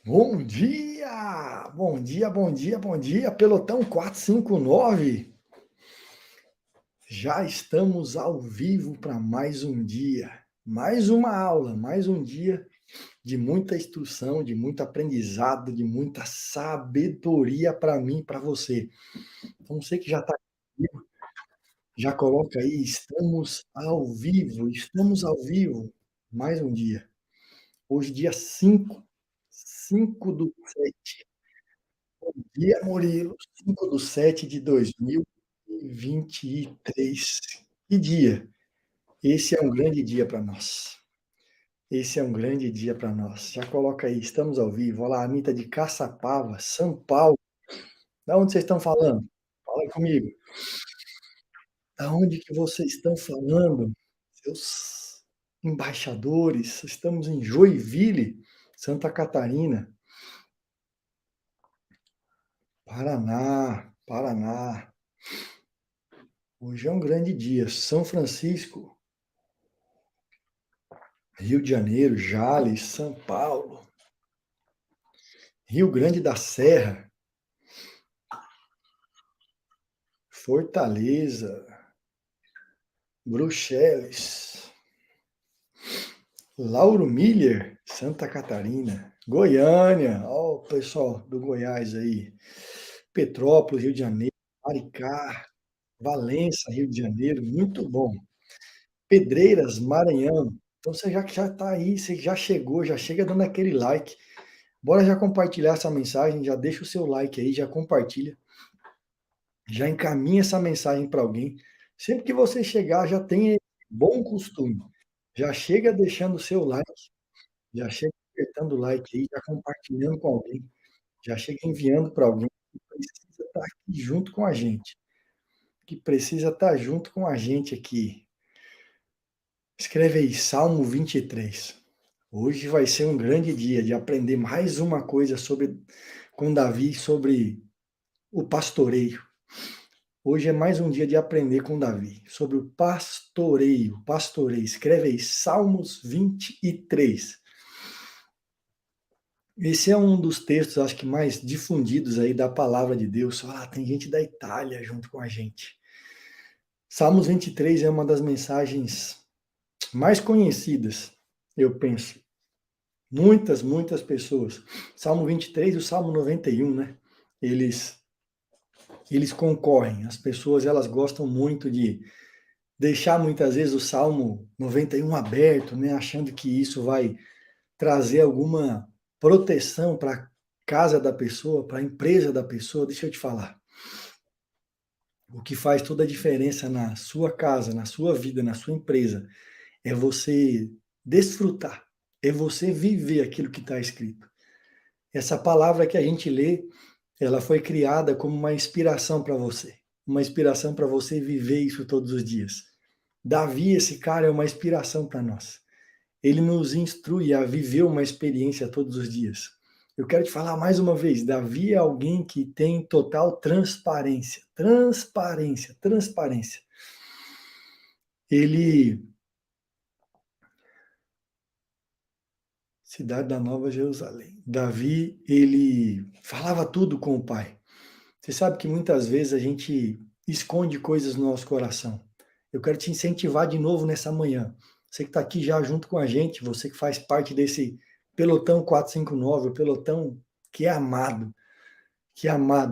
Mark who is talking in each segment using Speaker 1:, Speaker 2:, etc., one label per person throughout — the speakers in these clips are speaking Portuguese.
Speaker 1: Bom dia! Bom dia, bom dia, bom dia, pelotão 459. Já estamos ao vivo para mais um dia, mais uma aula, mais um dia de muita instrução, de muito aprendizado, de muita sabedoria para mim e para você. Então, você que já está comigo, já coloca aí, estamos ao vivo, mais um dia. Hoje, dia 5 do 7. Dia, Murilo, 5/7 de 2023. Que dia! Esse é um grande dia para nós. Esse é um grande dia para nós. Já coloca aí, estamos ao vivo. Olha lá, Anitta de Caçapava, São Paulo. Da onde vocês estão falando? Fala aí comigo. Da onde que vocês estão falando? Seus embaixadores. Estamos em Joinville, Santa Catarina. Paraná, Paraná. Hoje é um grande dia. São Francisco, Rio de Janeiro, Jales, São Paulo, Rio Grande da Serra, Fortaleza, Bruxelas, Lauro Miller, Santa Catarina, Goiânia, ó o pessoal do Goiás aí, Petrópolis, Rio de Janeiro, Maricá, Valença, Rio de Janeiro, muito bom. Pedreiras, Maranhão. Então você já está aí, você já chegou, já chega dando aquele like. Bora já compartilhar essa mensagem, já deixa o seu like aí, já compartilha, já encaminha essa mensagem para alguém. Sempre que você chegar, já tem esse bom costume. Já chega deixando o seu like, já chega apertando o like aí, já compartilhando com alguém, já chega enviando para alguém que precisa estar aqui junto com a gente, que precisa estar junto com a gente aqui. Escreve aí, Salmo 23. Hoje vai ser um grande dia de aprender mais uma coisa com Davi sobre o pastoreio. Hoje é mais um dia de aprender com Davi sobre o pastoreio. Pastoreio. Escreve aí, Salmos 23. Esse é um dos textos, acho que mais difundidos aí da palavra de Deus. Ah, tem gente da Itália junto com a gente. Salmos 23 é uma das mensagens mais conhecidas, eu penso. Muitas pessoas. Salmo 23 e o Salmo 91, né? Eles concorrem. As pessoas, elas gostam muito de deixar muitas vezes o Salmo 91 aberto, né, achando que isso vai trazer alguma proteção para a casa da pessoa, para a empresa da pessoa. Deixa eu te falar. O que faz toda a diferença na sua casa, na sua vida, na sua empresa, é você desfrutar, é você viver aquilo que está escrito. Essa palavra que a gente lê, ela foi criada como uma inspiração para você, uma inspiração para você viver isso todos os dias. Davi, esse cara, é uma inspiração para nós. Ele nos instrui a viver uma experiência todos os dias. Eu quero te falar mais uma vez, Davi é alguém que tem total transparência. Transparência, transparência. Ele... Cidade da Nova Jerusalém. Davi, ele falava tudo com o pai. Você sabe que muitas vezes a gente esconde coisas no nosso coração. Eu quero te incentivar de novo nessa manhã. Você que está aqui já junto com a gente, você que faz parte desse pelotão 459, o pelotão que é amado,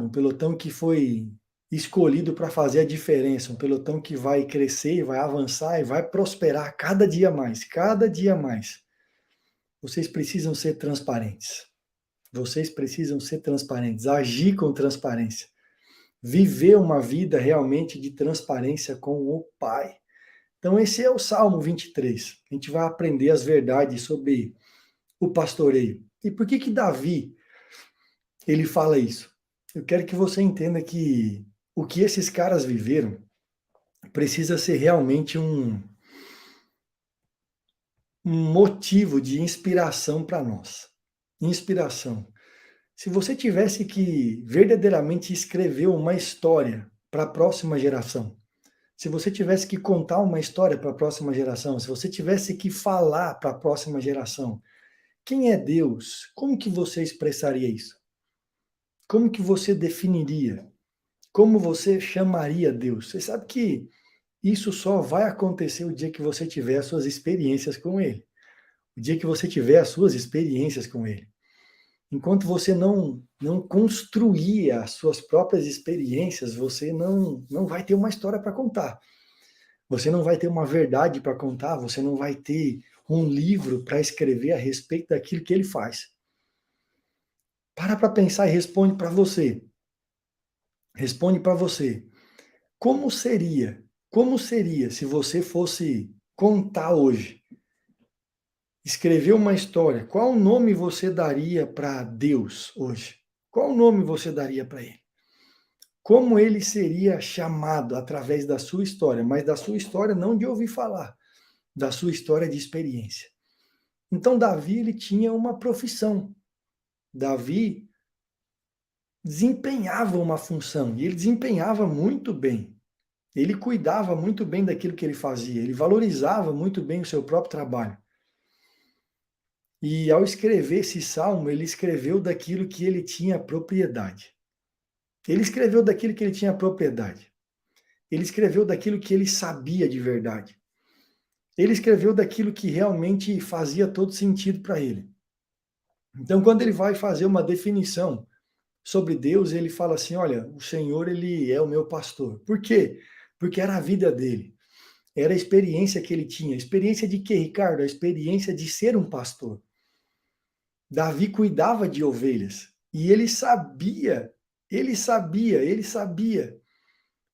Speaker 1: um pelotão que foi escolhido para fazer a diferença, um pelotão que vai crescer, vai avançar e vai prosperar cada dia mais, cada dia mais. Vocês precisam ser transparentes. Vocês precisam ser transparentes, agir com transparência, viver uma vida realmente de transparência com o Pai. Então, esse é o Salmo 23. A gente vai aprender as verdades sobre o pastoreio. E por que Davi ele fala isso? Eu quero que você entenda que o que esses caras viveram precisa ser realmente um motivo de inspiração para nós. Inspiração. Se você tivesse que verdadeiramente escrever uma história para a próxima geração, se você tivesse que contar uma história para a próxima geração, se você tivesse que falar para a próxima geração, Quem é Deus? Como que você expressaria isso? Como que você definiria? Como você chamaria Deus? Você sabe que isso só vai acontecer o dia que você tiver as suas experiências com Ele. O dia que você tiver as suas experiências com Ele. Enquanto você não construir as suas próprias experiências, você não vai ter uma história para contar. Você não vai ter uma verdade para contar, você não vai ter um livro para escrever a respeito daquilo que ele faz. Para pensar e responde para você. Responde para você. Como seria? Como seria se você fosse contar hoje? Escrever uma história. Qual nome você daria para Deus hoje? Qual nome você daria para ele? Como ele seria chamado através da sua história, mas da sua história não de ouvir falar, da sua história de experiência. Então Davi ele tinha uma profissão. Davi desempenhava uma função e ele desempenhava muito bem. Ele cuidava muito bem daquilo que ele fazia, ele valorizava muito bem o seu próprio trabalho. E ao escrever esse salmo, ele escreveu daquilo que ele tinha propriedade. Ele escreveu daquilo que ele tinha propriedade. Ele escreveu daquilo que ele sabia de verdade. Ele escreveu daquilo que realmente fazia todo sentido para ele. Então, quando ele vai fazer uma definição sobre Deus, ele fala assim: olha, o Senhor, ele é o meu pastor. Por quê? Porque era a vida dele. Era a experiência que ele tinha. Experiência de quê, Ricardo? A experiência de ser um pastor. Davi cuidava de ovelhas. E ele sabia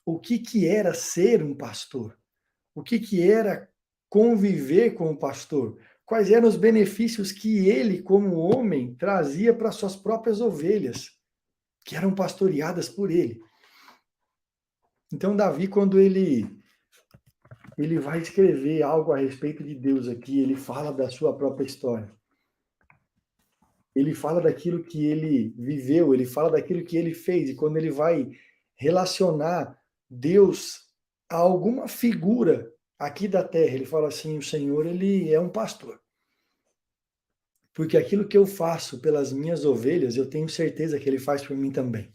Speaker 1: o que era ser um pastor. O que era conviver com o pastor. Quais eram os benefícios que ele, como homem, trazia para suas próprias ovelhas, que eram pastoreadas por ele. Então, Davi, quando ele vai escrever algo a respeito de Deus aqui, ele fala da sua própria história. Ele fala daquilo que ele viveu, ele fala daquilo que ele fez, e quando ele vai relacionar Deus a alguma figura aqui da terra, ele fala assim: o Senhor, ele é um pastor. Porque aquilo que eu faço pelas minhas ovelhas, eu tenho certeza que ele faz por mim também.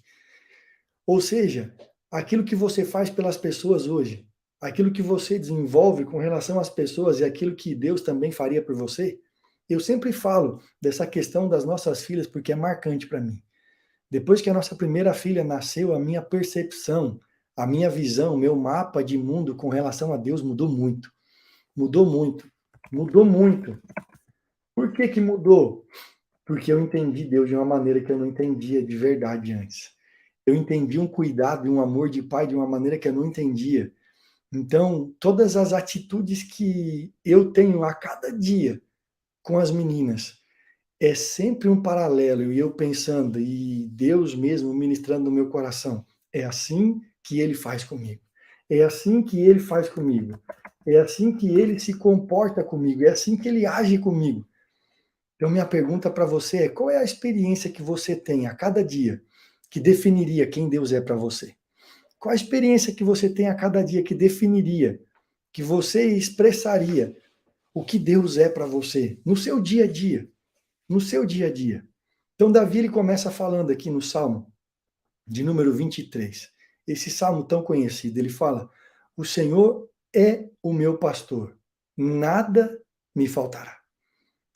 Speaker 1: Ou seja, aquilo que você faz pelas pessoas hoje, aquilo que você desenvolve com relação às pessoas e aquilo que Deus também faria por você, eu sempre falo dessa questão das nossas filhas porque é marcante para mim. Depois que a nossa primeira filha nasceu, a minha percepção, a minha visão, o meu mapa de mundo com relação a Deus mudou muito. Mudou muito. Mudou muito. Por que que mudou? Porque eu entendi Deus de uma maneira que eu não entendia de verdade antes. Eu entendi um cuidado e um amor de pai de uma maneira que eu não entendia. Então, todas as atitudes que eu tenho a cada dia com as meninas, é sempre um paralelo, e eu pensando, e Deus mesmo ministrando no meu coração, é assim que ele faz comigo. É assim que ele faz comigo. É assim que ele se comporta comigo. É assim que ele age comigo. Então, minha pergunta para você é: qual é a experiência que você tem a cada dia que definiria quem Deus é para você? Qual a experiência que você tem a cada dia que definiria, que você expressaria o que Deus é para você no seu dia a dia? No seu dia a dia. Então, Davi ele começa falando aqui no Salmo de número 23. Esse salmo tão conhecido, ele fala: o Senhor é o meu pastor, nada me faltará.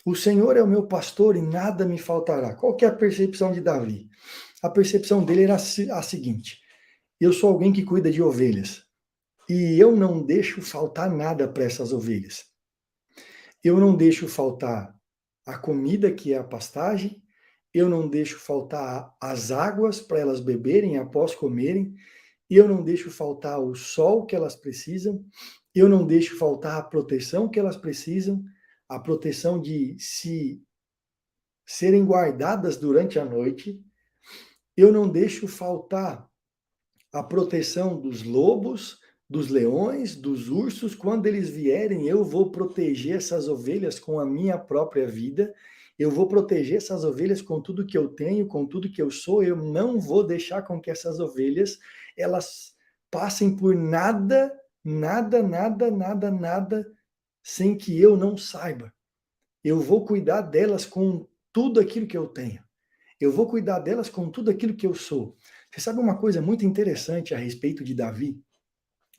Speaker 1: O Senhor é o meu pastor e nada me faltará. Qual que é a percepção de Davi? A percepção dele era a seguinte: eu sou alguém que cuida de ovelhas e eu não deixo faltar nada para essas ovelhas. Eu não deixo faltar a comida, que é a pastagem, eu não deixo faltar as águas para elas beberem após comerem, eu não deixo faltar o sol que elas precisam, eu não deixo faltar a proteção que elas precisam, a proteção de se serem guardadas durante a noite, eu não deixo faltar a proteção dos lobos, dos leões, dos ursos. Quando eles vierem, eu vou proteger essas ovelhas com a minha própria vida, eu vou proteger essas ovelhas com tudo que eu tenho, com tudo que eu sou. Eu não vou deixar com que essas ovelhas, elas passem por nada, nada, nada, nada, nada, sem que eu não saiba. eu vou cuidar delas com tudo aquilo que eu tenho. Eu vou cuidar delas com tudo aquilo que eu sou. Você sabe uma coisa muito interessante a respeito de Davi?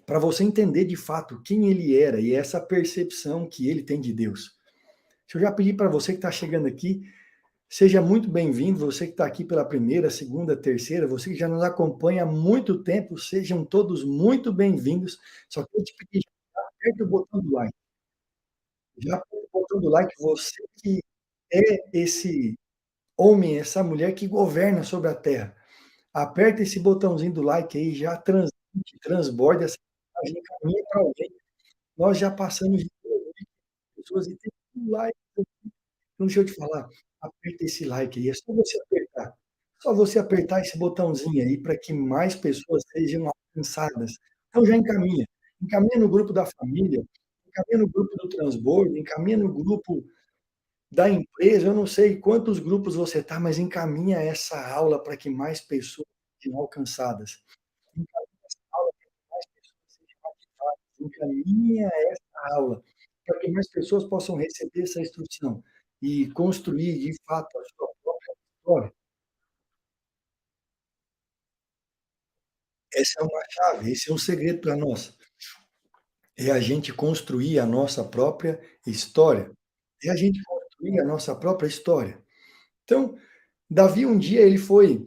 Speaker 1: Para você entender de fato quem ele era e essa percepção que ele tem de Deus. Se eu já pedi para você que está chegando aqui, seja muito bem-vindo, você que está aqui pela primeira, segunda, terceira, você que já nos acompanha há muito tempo, sejam todos muito bem-vindos. Só quero te pedir, já aperta o botão do like. Já aperta o botão do like, você que é esse homem, essa mulher que governa sobre a terra. Aperta esse botãozinho do like aí, já transmite, transborda essa mensagem, encaminha para alguém. Nós já passamos de 2.000 pessoas e tem um like. Então deixa eu te falar, aperta esse like aí, é só você apertar. Só você apertar esse botãozinho aí para que mais pessoas sejam alcançadas. Então já encaminha. Encaminha no grupo da família, encaminha no grupo do transbordo, encaminha no grupo da empresa, eu não sei quantos grupos você está, mas encaminha essa aula para que mais pessoas sejam alcançadas. Encaminha essa aula para que mais pessoas sejam ativadas. Encaminha essa aula para que mais pessoas possam receber essa instrução e construir, de fato, a sua própria história. Essa é uma chave, esse é um segredo para nós. É a gente construir a nossa própria história. É a gente construir a nossa própria história. Então, Davi um dia ele foi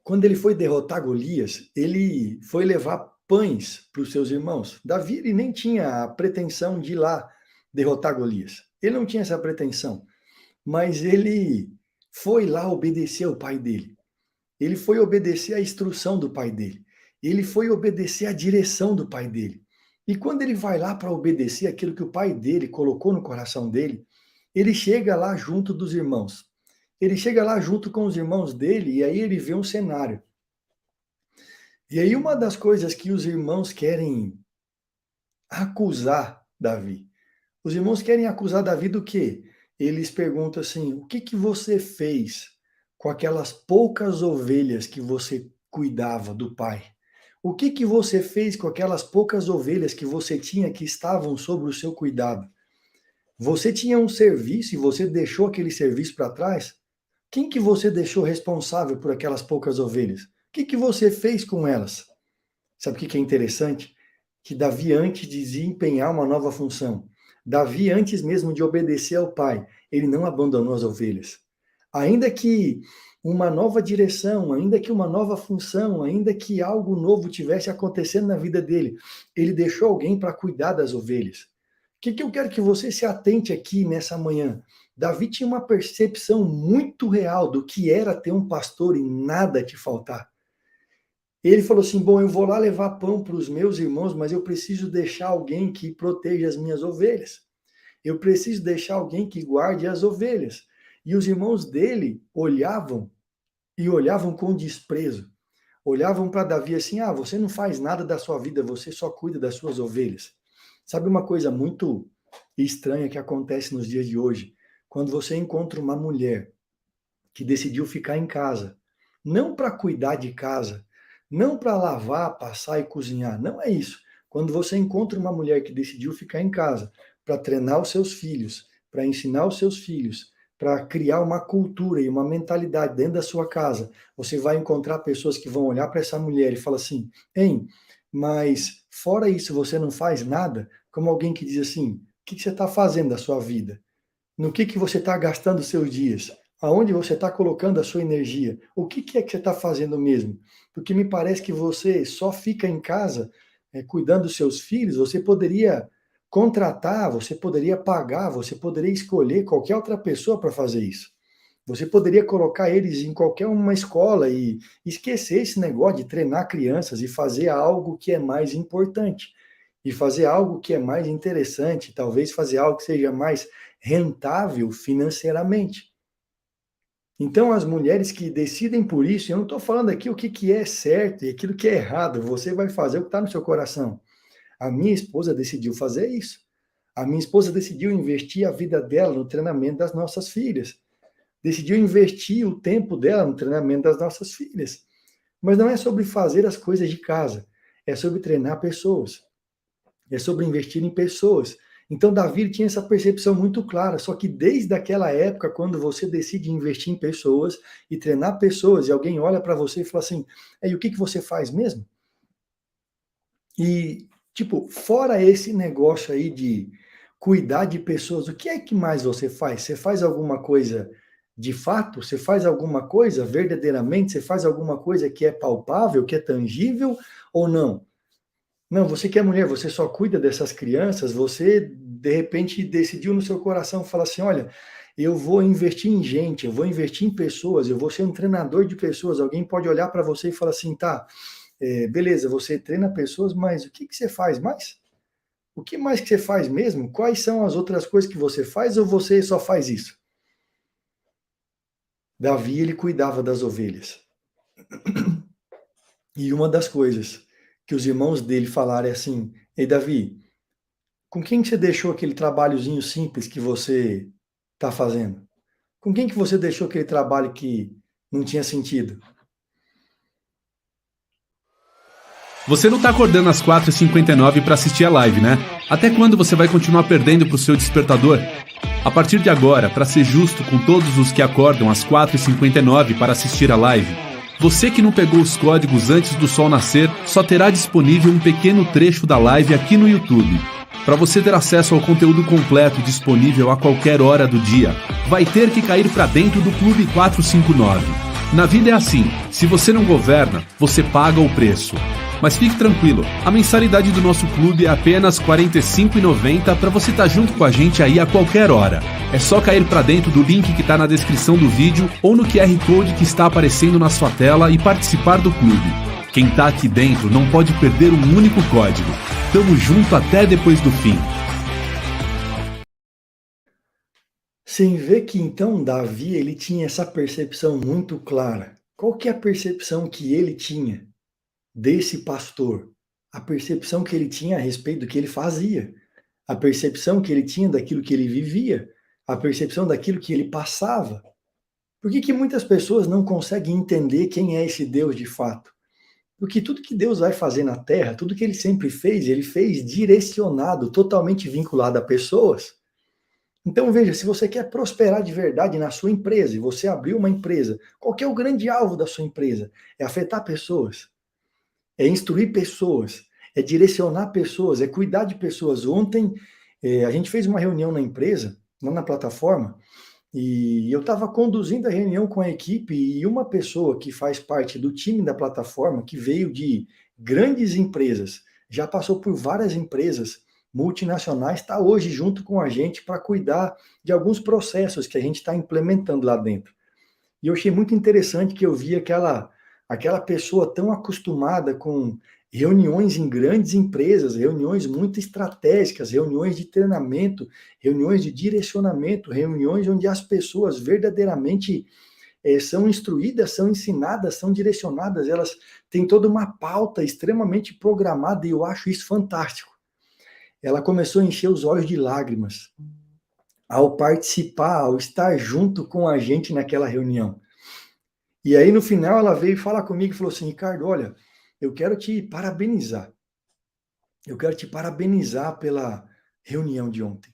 Speaker 1: quando ele foi derrotar Golias, ele foi levar pães para os seus irmãos. Davi ele nem tinha a pretensão de ir lá derrotar Golias. Ele não tinha essa pretensão, mas ele foi lá obedecer ao pai dele. Ele foi obedecer à instrução do pai dele. Ele foi obedecer à direção do pai dele. E quando ele vai lá para obedecer aquilo que o pai dele colocou no coração dele, ele chega lá junto dos irmãos. Ele chega lá junto com os irmãos dele e aí ele vê um cenário. E aí uma das coisas que os irmãos querem acusar Davi. Os irmãos querem acusar Davi do quê? Eles perguntam assim: "O que que você fez com aquelas poucas ovelhas que você cuidava do pai? O que que você fez com aquelas poucas ovelhas que você tinha que estavam sob o seu cuidado? Você tinha um serviço e você deixou aquele serviço para trás? Quem que você deixou responsável por aquelas poucas ovelhas? O que que você fez com elas?" Sabe o que que é interessante? Que Davi, antes de desempenhar uma nova função, Davi, antes mesmo de obedecer ao pai, ele não abandonou as ovelhas. Ainda que uma nova direção, ainda que uma nova função, ainda que algo novo tivesse acontecendo na vida dele, ele deixou alguém para cuidar das ovelhas. O que que eu quero que você se atente aqui nessa manhã? Davi tinha uma percepção muito real do que era ter um pastor e nada te faltar. Ele falou assim: "Bom, eu vou lá levar pão para os meus irmãos, mas eu preciso deixar alguém que proteja as minhas ovelhas. Eu preciso deixar alguém que guarde as ovelhas." E os irmãos dele olhavam e olhavam com desprezo. Olhavam para Davi assim: "Ah, você não faz nada da sua vida, você só cuida das suas ovelhas." Sabe uma coisa muito estranha que acontece nos dias de hoje? Quando você encontra uma mulher que decidiu ficar em casa. Não para cuidar de casa, não para lavar, passar e cozinhar, não é isso. Quando você encontra uma mulher que decidiu ficar em casa para treinar os seus filhos, para ensinar os seus filhos, para criar uma cultura e uma mentalidade dentro da sua casa, você vai encontrar pessoas que vão olhar para essa mulher e falar assim: "Hein, mas fora isso você não faz nada?" Como alguém que diz assim: "O que você está fazendo da sua vida? No que você está gastando os seus dias? Aonde você está colocando a sua energia? O que é que você está fazendo mesmo?" Porque me parece que você só fica em casa, cuidando dos seus filhos, você poderia contratar, você poderia pagar, você poderia escolher qualquer outra pessoa para fazer isso. Você poderia colocar eles em qualquer uma escola e esquecer esse negócio de treinar crianças e fazer algo que é mais importante, e fazer algo que é mais interessante, talvez fazer algo que seja mais rentável financeiramente. Então, as mulheres que decidem por isso, eu não estou falando aqui o que, que é certo e aquilo que é errado, você vai fazer o que está no seu coração. A minha esposa decidiu fazer isso. A minha esposa decidiu investir a vida dela no treinamento das nossas filhas. Decidiu investir o tempo dela no treinamento das nossas filhas. Mas não é sobre fazer as coisas de casa, é sobre treinar pessoas, é sobre investir em pessoas. Então, Davi ele tinha essa percepção muito clara, só que desde aquela época, quando você decide investir em pessoas e treinar pessoas, e alguém olha para você e fala assim, e o que, que você faz mesmo? E, tipo, fora esse negócio aí de cuidar de pessoas, o que é que mais você faz? Você faz alguma coisa de fato? Você faz alguma coisa verdadeiramente? Você faz alguma coisa que é palpável, que é tangível ou não? Não, você que é mulher, você só cuida dessas crianças, você de repente decidiu no seu coração falar assim, olha, eu vou investir em gente, eu vou investir em pessoas, eu vou ser um treinador de pessoas. Alguém pode olhar para você e falar assim, tá, beleza, você treina pessoas, mas o que que você faz mais? O que mais que você faz mesmo? Quais são as outras coisas que você faz ou você só faz isso? Davi, ele cuidava das ovelhas. E uma das coisas que os irmãos dele falaram é assim, ei Davi, com quem que você deixou aquele trabalhozinho simples que você está fazendo? Com quem que você deixou aquele trabalho que não tinha sentido?
Speaker 2: Você não tá acordando às 4h59 para assistir a live, né? Até quando você vai continuar perdendo pro seu despertador? A partir de agora, para ser justo com todos os que acordam às 4h59 para assistir a live, você que não pegou os códigos antes do sol nascer, só terá disponível um pequeno trecho da live aqui no YouTube. Para você ter acesso ao conteúdo completo disponível a qualquer hora do dia, vai ter que cair para dentro do Clube 459. Na vida é assim, se você não governa, você paga o preço. Mas fique tranquilo, a mensalidade do nosso clube é apenas R$ 45,90 para você estar junto com a gente aí a qualquer hora. É só cair para dentro do link que está na descrição do vídeo ou no QR Code que está aparecendo na sua tela e participar do clube. Quem tá aqui dentro não pode perder um único código. Tamo junto até depois do fim.
Speaker 1: Sem ver que então Davi ele tinha essa percepção muito clara. Qual que é a percepção que ele tinha desse pastor? A percepção que ele tinha a respeito do que ele fazia, a percepção que ele tinha daquilo que ele vivia, a percepção daquilo que ele passava. Por que que muitas pessoas não conseguem entender quem é esse Deus de fato? Porque tudo que Deus vai fazer na terra, tudo que ele sempre fez, ele fez direcionado, totalmente vinculado a pessoas. Então veja, se você quer prosperar de verdade na sua empresa, e você abriu uma empresa, qual que é o grande alvo da sua empresa? É afetar pessoas, é instruir pessoas, é direcionar pessoas, é cuidar de pessoas. Ontem, a gente fez uma reunião na empresa, lá na plataforma, e eu estava conduzindo a reunião com a equipe e uma pessoa que faz parte do time da plataforma, que veio de grandes empresas, já passou por várias empresas multinacionais, está hoje junto com a gente para cuidar de alguns processos que a gente está implementando lá dentro. E eu achei muito interessante que eu vi aquela pessoa tão acostumada com reuniões em grandes empresas, reuniões muito estratégicas, reuniões de treinamento, reuniões de direcionamento, reuniões onde as pessoas verdadeiramente são instruídas, são ensinadas, são direcionadas, elas têm toda uma pauta extremamente programada e eu acho isso fantástico. Ela começou a encher os olhos de lágrimas ao participar, ao estar junto com a gente naquela reunião. E aí, no final, ela veio falar comigo e falou assim, Ricardo, olha, eu quero te parabenizar. Eu quero te parabenizar pela reunião de ontem.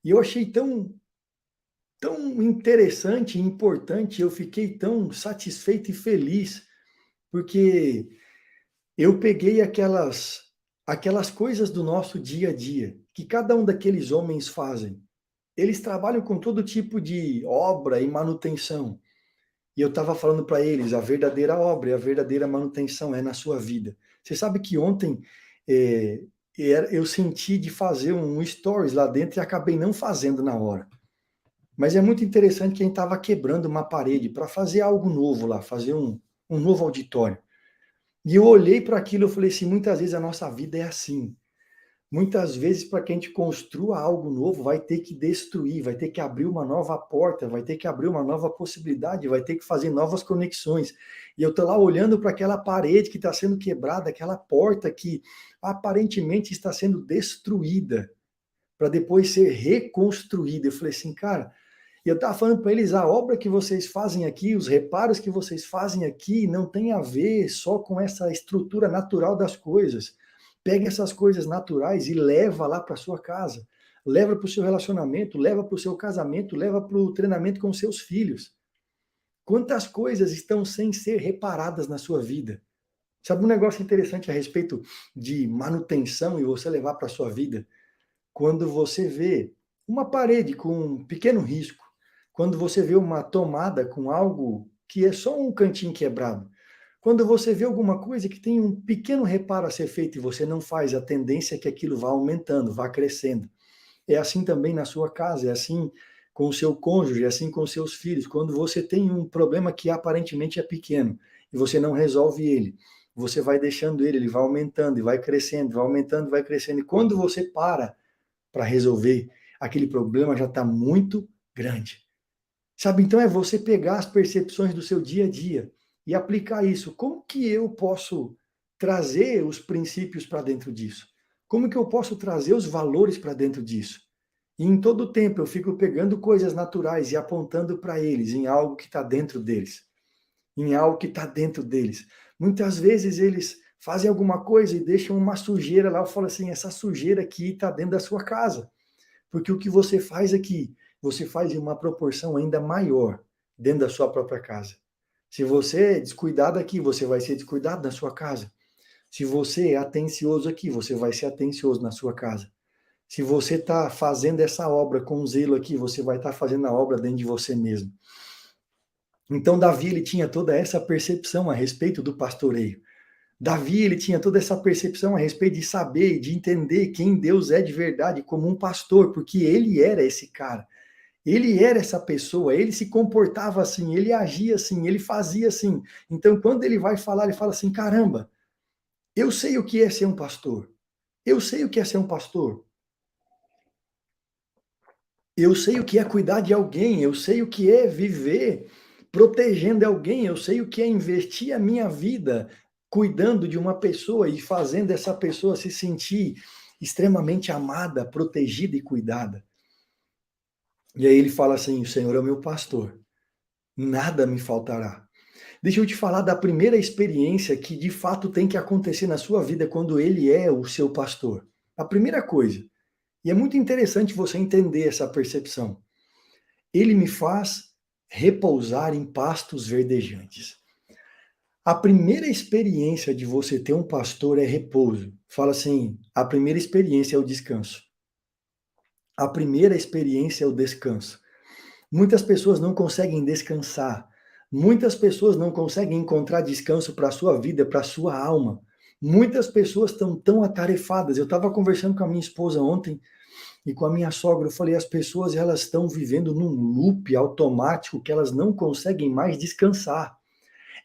Speaker 1: E eu achei tão interessante e importante, eu fiquei tão satisfeito e feliz, porque eu peguei aquelas coisas do nosso dia a dia, que cada um daqueles homens fazem. Eles trabalham com todo tipo de obra e manutenção. E eu estava falando para eles, a verdadeira obra e a verdadeira manutenção é na sua vida. Você sabe que ontem eu senti de fazer um stories lá dentro e acabei não fazendo na hora. Mas é muito interessante que a gente estava quebrando uma parede para fazer algo novo lá, fazer um novo auditório. E eu olhei para aquilo e falei assim, muitas vezes a nossa vida é assim. Muitas vezes, para que a gente construa algo novo, vai ter que destruir, vai ter que abrir uma nova porta, vai ter que abrir uma nova possibilidade, vai ter que fazer novas conexões. E eu estou lá olhando para aquela parede que está sendo quebrada, aquela porta que aparentemente está sendo destruída, para depois ser reconstruída. Eu falei assim, cara, e eu estava falando para eles, a obra que vocês fazem aqui, os reparos que vocês fazem aqui, não tem a ver só com essa estrutura natural das coisas. Pega essas coisas naturais e leva lá para sua casa. leva para o seu relacionamento, leva para o seu casamento, leva para o treinamento com seus filhos. Quantas coisas estão sem ser reparadas na sua vida? Sabe um negócio interessante a respeito de manutenção e você levar para a sua vida? Quando você vê uma parede com um pequeno risco, quando você vê uma tomada com algo que é só um cantinho quebrado, quando você vê alguma coisa que tem um pequeno reparo a ser feito e você não faz, a tendência é que aquilo vá aumentando, vá crescendo. É assim também na sua casa, é assim com o seu cônjuge, é assim com os seus filhos. Quando você tem um problema que aparentemente é pequeno e você não resolve ele, você vai deixando ele vai aumentando e vai crescendo, vai aumentando e vai crescendo. E quando você para resolver, aquele problema já está muito grande. Sabe, então é você pegar as percepções do seu dia a dia e aplicar isso. Como que eu posso trazer os princípios para dentro disso? Como que eu posso trazer os valores para dentro disso? E em todo o tempo eu fico pegando coisas naturais e apontando para eles, em algo que está dentro deles. Em algo que está dentro deles. Muitas vezes eles fazem alguma coisa e deixam uma sujeira lá, eu falo assim, essa sujeira aqui está dentro da sua casa. Porque o que você faz aqui, você faz em uma proporção ainda maior dentro da sua própria casa. Se você é descuidado aqui, você vai ser descuidado na sua casa. Se você é atencioso aqui, você vai ser atencioso na sua casa. Se você está fazendo essa obra com zelo aqui, você vai estar fazendo a obra dentro de você mesmo. Então, Davi, ele tinha toda essa percepção a respeito do pastoreio. Davi, ele tinha toda essa percepção a respeito de saber, de entender quem Deus é de verdade como um pastor, porque ele era esse cara. Ele era essa pessoa, ele se comportava assim, ele agia assim, ele fazia assim. Então, quando ele vai falar, ele fala assim, caramba, eu sei o que é ser um pastor. Eu sei o que é ser um pastor. Eu sei o que é cuidar de alguém, eu sei o que é viver protegendo alguém, eu sei o que é investir a minha vida cuidando de uma pessoa e fazendo essa pessoa se sentir extremamente amada, protegida e cuidada. E aí ele fala assim: o Senhor é o meu pastor, nada me faltará. Deixa eu te falar da primeira experiência que de fato tem que acontecer na sua vida quando ele é o seu pastor. A primeira coisa, e é muito interessante você entender essa percepção. Ele me faz repousar em pastos verdejantes. A primeira experiência de você ter um pastor é repouso. Fala assim, a primeira experiência é o descanso. A primeira experiência é o descanso. Muitas pessoas não conseguem descansar. Muitas pessoas não conseguem encontrar descanso para a sua vida, para a sua alma. Muitas pessoas estão tão atarefadas. Eu estava conversando com a minha esposa ontem e com a minha sogra, eu falei, as pessoas elas estão vivendo num loop automático que elas não conseguem mais descansar.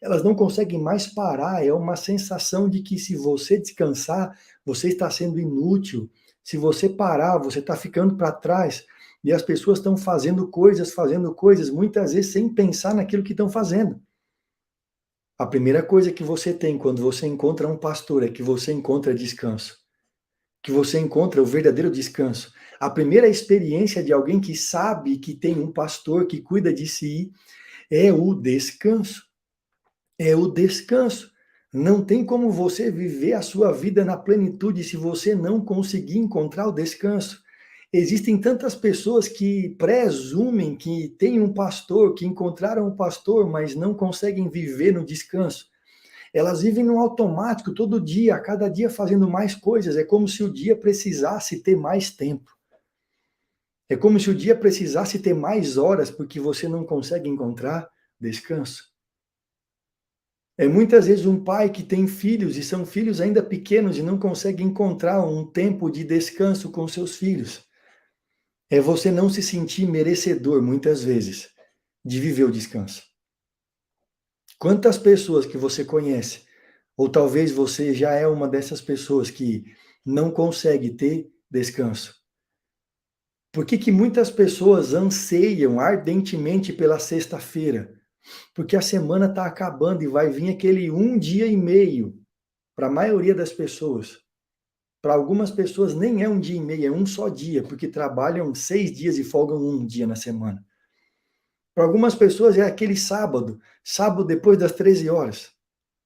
Speaker 1: Elas não conseguem mais parar, é uma sensação de que se você descansar, você está sendo inútil. Se você parar, você está ficando para trás. E as pessoas estão fazendo coisas, muitas vezes sem pensar naquilo que estão fazendo. A primeira coisa que você tem quando você encontra um pastor é que você encontra descanso. Que você encontra o verdadeiro descanso. A primeira experiência de alguém que sabe que tem um pastor que cuida de si é o descanso. É o descanso. Não tem como você viver a sua vida na plenitude se você não conseguir encontrar o descanso. Existem tantas pessoas que presumem que tem um pastor, que encontraram um pastor, mas não conseguem viver no descanso. Elas vivem no automático todo dia, a cada dia fazendo mais coisas. É como se o dia precisasse ter mais tempo. É como se o dia precisasse ter mais horas, porque você não consegue encontrar descanso. É muitas vezes um pai que tem filhos e são filhos ainda pequenos e não consegue encontrar um tempo de descanso com seus filhos. É você não se sentir merecedor, muitas vezes, de viver o descanso. Quantas pessoas que você conhece, ou talvez você já é uma dessas pessoas que não consegue ter descanso? Por que muitas pessoas anseiam ardentemente pela sexta-feira? Porque a semana está acabando e vai vir aquele 1 dia e meio para a maioria das pessoas. Para algumas pessoas nem é 1 dia e meio, é um só dia, porque trabalham 6 dias e folgam 1 dia na semana. Para algumas pessoas é aquele sábado depois das 13 horas.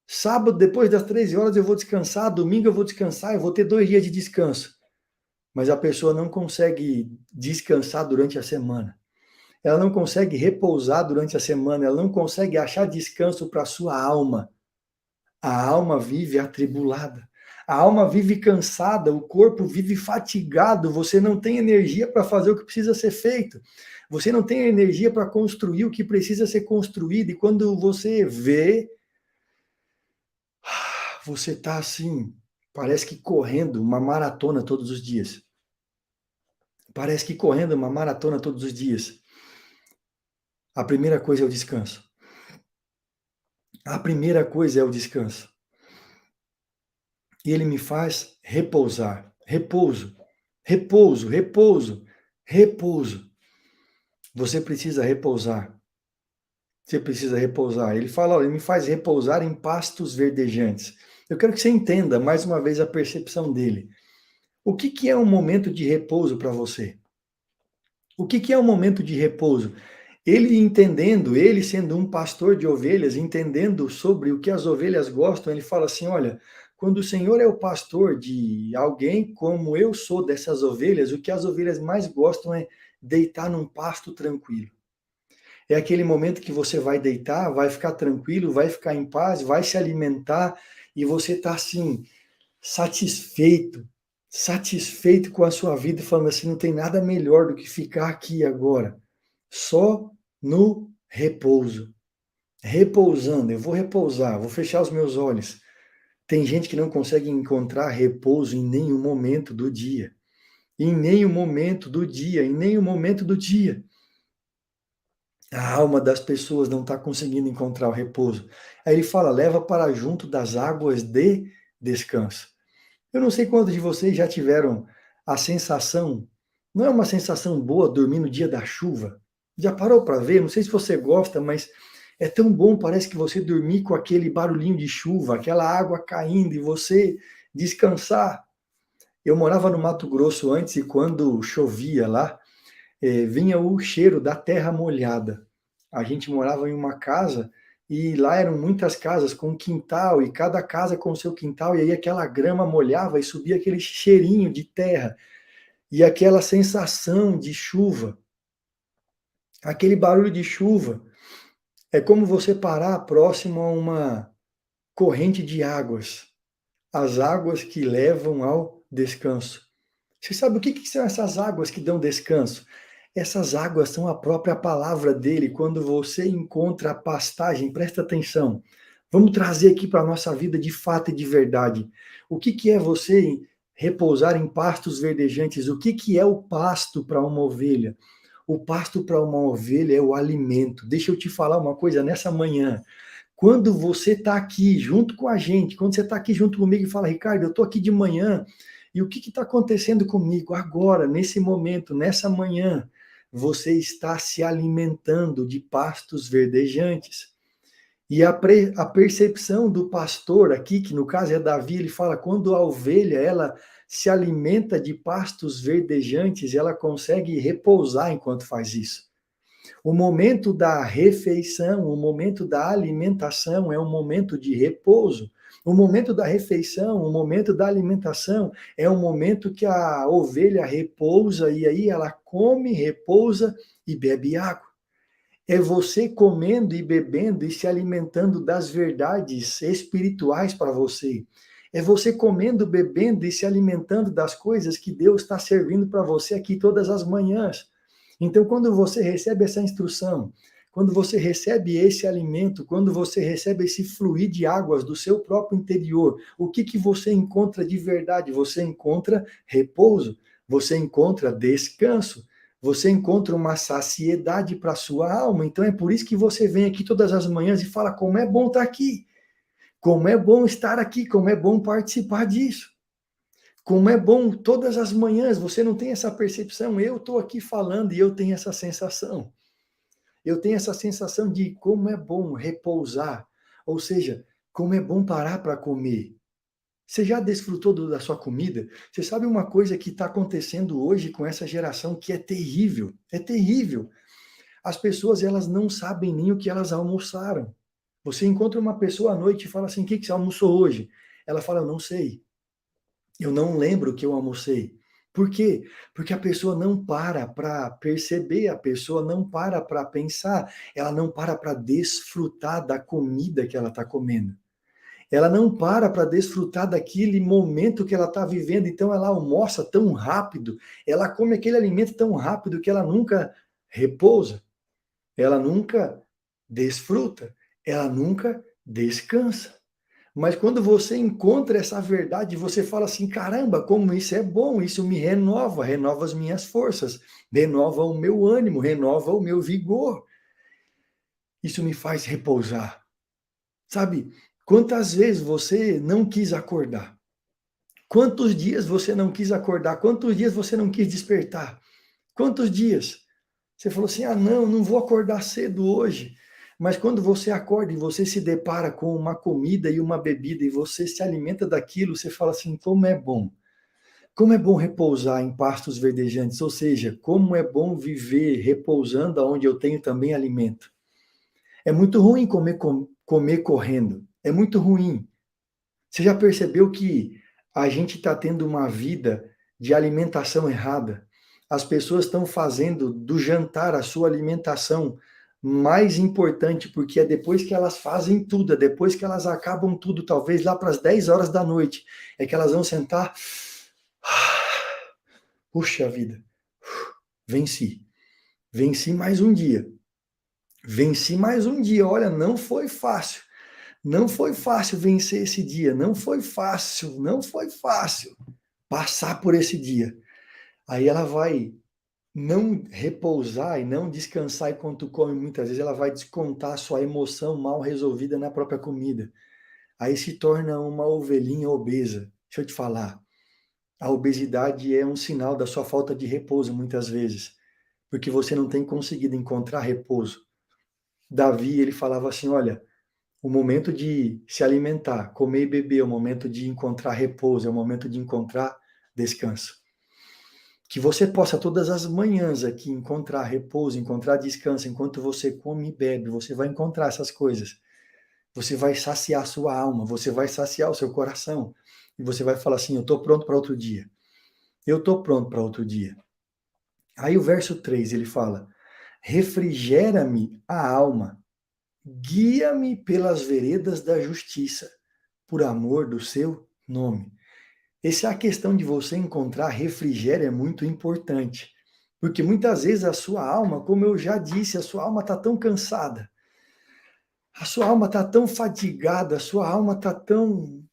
Speaker 1: Sábado depois das 13 horas eu vou descansar, domingo eu vou descansar, eu vou ter 2 dias de descanso. mas a pessoa não consegue descansar durante a semana. Ela não consegue repousar durante a semana, ela não consegue achar descanso para a sua alma. A alma vive atribulada. A alma vive cansada, o corpo vive fatigado, você não tem energia para fazer o que precisa ser feito. Você não tem energia para construir o que precisa ser construído, e quando você vê, você está assim, parece que correndo uma maratona todos os dias. Parece que correndo uma maratona todos os dias. A primeira coisa é o descanso. A primeira coisa é o descanso. E ele me faz repousar. Repouso, repouso, repouso, repouso. Você precisa repousar. Você precisa repousar. Ele fala, olha, ele me faz repousar em pastos verdejantes. Eu quero que você entenda mais uma vez a percepção dele. O que é um momento de repouso para você? O que é um momento de repouso? Ele entendendo, ele sendo um pastor de ovelhas, entendendo sobre o que as ovelhas gostam, ele fala assim, olha, quando o Senhor é o pastor de alguém como eu sou dessas ovelhas, o que as ovelhas mais gostam é deitar num pasto tranquilo. É aquele momento que você vai deitar, vai ficar tranquilo, vai ficar em paz, vai se alimentar e você está assim, satisfeito, satisfeito com a sua vida, falando assim, não tem nada melhor do que ficar aqui agora, só no repouso. Repousando, eu vou repousar, vou fechar os meus olhos. Tem gente que não consegue encontrar repouso em nenhum momento do dia. Em nenhum momento do dia, em nenhum momento do dia. A alma das pessoas não está conseguindo encontrar o repouso. Aí ele fala, leva para junto das águas de descanso. Eu não sei quantos de vocês já tiveram a sensação, não é uma sensação boa dormir no dia da chuva? Já parou para ver? Não sei se você gosta, mas é tão bom, parece que você dormir com aquele barulhinho de chuva, aquela água caindo e você descansar. Eu morava no Mato Grosso antes e quando chovia lá, vinha o cheiro da terra molhada. A gente morava em uma casa e lá eram muitas casas com quintal, e cada casa com seu quintal, e aí aquela grama molhava e subia aquele cheirinho de terra, e aquela sensação de chuva, aquele barulho de chuva. É como você parar próximo a uma corrente de águas, as águas que levam ao descanso. Você sabe o que são essas águas que dão descanso? Essas águas são a própria palavra dele. Quando você encontra a pastagem, presta atenção. Vamos trazer aqui para a nossa vida de fato e de verdade. O que é você repousar em pastos verdejantes? O que é o pasto para uma ovelha? O pasto para uma ovelha é o alimento. Deixa eu te falar uma coisa nessa manhã. Quando você está aqui junto com a gente, quando você está aqui junto comigo e fala, Ricardo, eu estou aqui de manhã, e o que está acontecendo comigo agora, nesse momento, nessa manhã? Você está se alimentando de pastos verdejantes. E a percepção do pastor aqui, que no caso é Davi, ele fala, quando a ovelha, ela se alimenta de pastos verdejantes, ela consegue repousar enquanto faz isso. O momento da refeição, o momento da alimentação é um momento de repouso. O momento da refeição, o momento da alimentação é um momento que a ovelha repousa e aí ela come, repousa e bebe água. É você comendo e bebendo e se alimentando das verdades espirituais para você. É você comendo, bebendo e se alimentando das coisas que Deus está servindo para você aqui todas as manhãs. Então, quando você recebe essa instrução, quando você recebe esse alimento, quando você recebe esse fluir de águas do seu próprio interior, o que você encontra de verdade? Você encontra repouso, você encontra descanso, você encontra uma saciedade para a sua alma. Então, é por isso que você vem aqui todas as manhãs e fala como é bom estar aqui, como é bom estar aqui, como é bom participar disso. Como é bom todas as manhãs, você não tem essa percepção, eu estou aqui falando e eu tenho essa sensação. Eu tenho essa sensação de como é bom repousar, ou seja, como é bom parar para comer. Você já desfrutou da sua comida? Você sabe uma coisa que está acontecendo hoje com essa geração que é terrível? É terrível. As pessoas, elas não sabem nem o que elas almoçaram. Você encontra uma pessoa à noite e fala assim, o que você almoçou hoje? Ela fala, eu não sei. Eu não lembro o que eu almocei. Por quê? Porque a pessoa não para perceber, a pessoa não para pensar, ela não para desfrutar da comida que ela está comendo. Ela não para desfrutar daquele momento que ela está vivendo, então ela almoça tão rápido, ela come aquele alimento tão rápido que ela nunca repousa, ela nunca desfruta, ela nunca descansa. Mas quando você encontra essa verdade, você fala assim: caramba, como isso é bom, isso me renova, renova as minhas forças, renova o meu ânimo, renova o meu vigor. Isso me faz repousar. Sabe, quantas vezes você não quis acordar? Quantos dias você não quis acordar? Quantos dias você não quis despertar? Quantos dias? Você falou assim: ah, não vou acordar cedo hoje. Mas quando você acorda e você se depara com uma comida e uma bebida e você se alimenta daquilo, você fala assim: como é bom. Como é bom repousar em pastos verdejantes, ou seja, como é bom viver repousando onde eu tenho também alimento. É muito ruim comer correndo. É muito ruim. Você já percebeu que a gente está tendo uma vida de alimentação errada? As pessoas estão fazendo do jantar a sua alimentação mais importante, porque é depois que elas fazem tudo, é depois que elas acabam tudo, talvez lá para as 10 horas da noite, é que elas vão sentar. Puxa vida, venci. Venci mais um dia. Venci mais um dia. Olha, não foi fácil. Não foi fácil vencer esse dia. Não foi fácil. Não foi fácil passar por esse dia. Aí ela vai não repousar e não descansar enquanto come, muitas vezes ela vai descontar sua emoção mal resolvida na própria comida. Aí se torna uma ovelhinha obesa. Deixa eu te falar, a obesidade é um sinal da sua falta de repouso muitas vezes, porque você não tem conseguido encontrar repouso. Davi, ele falava assim, olha, o momento de se alimentar, comer e beber é o momento de encontrar repouso, é o momento de encontrar descanso. Que você possa todas as manhãs aqui encontrar repouso, encontrar descanso, enquanto você come e bebe, você vai encontrar essas coisas. Você vai saciar a sua alma, você vai saciar o seu coração. E você vai falar assim, eu estou pronto para outro dia. Eu estou pronto para outro dia. Aí o verso 3, ele fala, refrigera-me a alma, guia-me pelas veredas da justiça, por amor do seu nome. Essa é a questão de você encontrar refrigério, é muito importante. Porque muitas vezes a sua alma, como eu já disse, a sua alma está tão cansada, a sua alma está tão fatigada, a sua alma está tão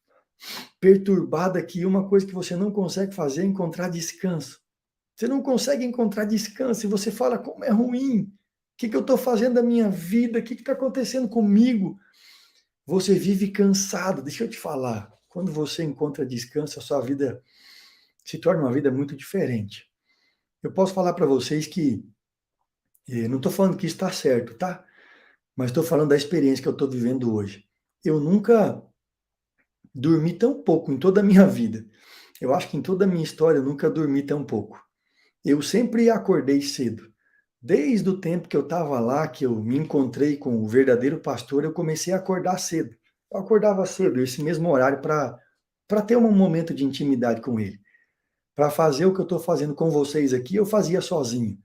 Speaker 1: perturbada que uma coisa que você não consegue fazer é encontrar descanso. Você não consegue encontrar descanso e você fala, como é ruim, o que eu estou fazendo da minha vida, o que está acontecendo comigo? Você vive cansado, deixa eu te falar, quando você encontra descanso, a sua vida se torna uma vida muito diferente. Eu posso falar para vocês que, não estou falando que isso está certo, tá? Mas estou falando da experiência que eu estou vivendo hoje. Eu nunca dormi tão pouco em toda a minha vida. Eu acho que em toda a minha história eu nunca dormi tão pouco. Eu sempre acordei cedo. Desde o tempo que eu estava lá, que eu me encontrei com o verdadeiro pastor, eu comecei a acordar cedo. Eu acordava cedo, esse mesmo horário, para ter um momento de intimidade com ele. Para fazer o que eu estou fazendo com vocês aqui, eu fazia sozinho.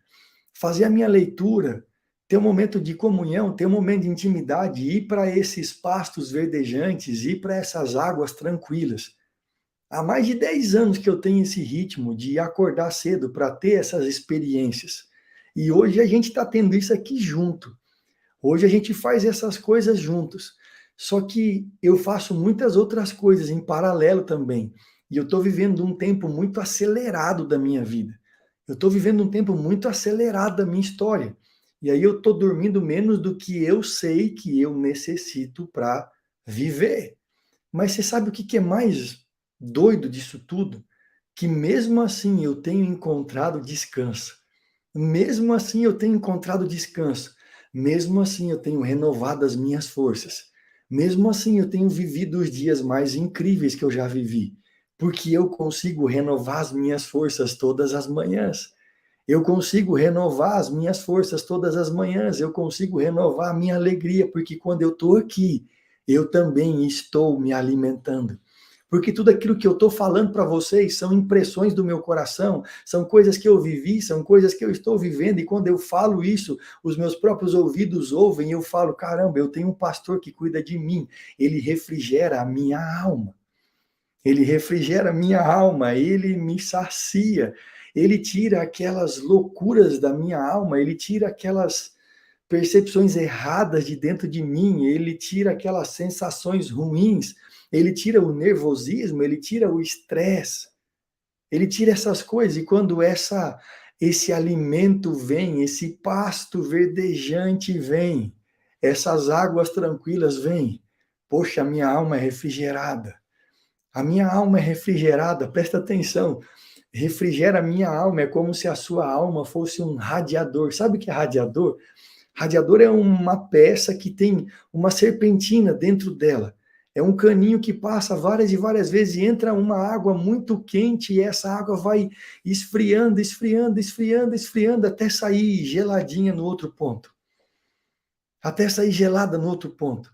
Speaker 1: Fazer a minha leitura, ter um momento de comunhão, ter um momento de intimidade, ir para esses pastos verdejantes, ir para essas águas tranquilas. Há mais de 10 anos que eu tenho esse ritmo de acordar cedo para ter essas experiências. E hoje a gente está tendo isso aqui junto. Hoje a gente faz essas coisas juntos. Só que eu faço muitas outras coisas em paralelo também. E eu estou vivendo um tempo muito acelerado da minha vida. Eu estou vivendo um tempo muito acelerado da minha história. E aí eu estou dormindo menos do que eu sei que eu necessito para viver. Mas você sabe o que é mais doido disso tudo? Que mesmo assim eu tenho encontrado descanso. Mesmo assim eu tenho encontrado descanso. Mesmo assim eu tenho renovado as minhas forças. Mesmo assim eu tenho vivido os dias mais incríveis que eu já vivi. Porque eu consigo renovar as minhas forças todas as manhãs. Eu consigo renovar as minhas forças todas as manhãs. Eu consigo renovar a minha alegria, porque quando eu estou aqui, eu também estou me alimentando. Porque tudo aquilo que eu estou falando para vocês são impressões do meu coração, são coisas que eu vivi, são coisas que eu estou vivendo, e quando eu falo isso, os meus próprios ouvidos ouvem, e eu falo, caramba, eu tenho um pastor que cuida de mim, ele refrigera a minha alma. Ele refrigera a minha alma, ele me sacia, ele tira aquelas loucuras da minha alma, ele tira aquelas percepções erradas de dentro de mim, ele tira aquelas sensações ruins, ele tira o nervosismo, ele tira o estresse, ele tira essas coisas, e quando esse alimento vem, esse pasto verdejante vem, essas águas tranquilas vêm, poxa, a minha alma é refrigerada. A minha alma é refrigerada, presta atenção. Refrigera a minha alma, é como se a sua alma fosse um radiador. Sabe o que é radiador? Radiador é uma peça que tem uma serpentina dentro dela. É um caninho que passa várias e várias vezes e entra uma água muito quente e essa água vai esfriando, esfriando, esfriando, esfriando até sair geladinha no outro ponto. Até sair gelada no outro ponto.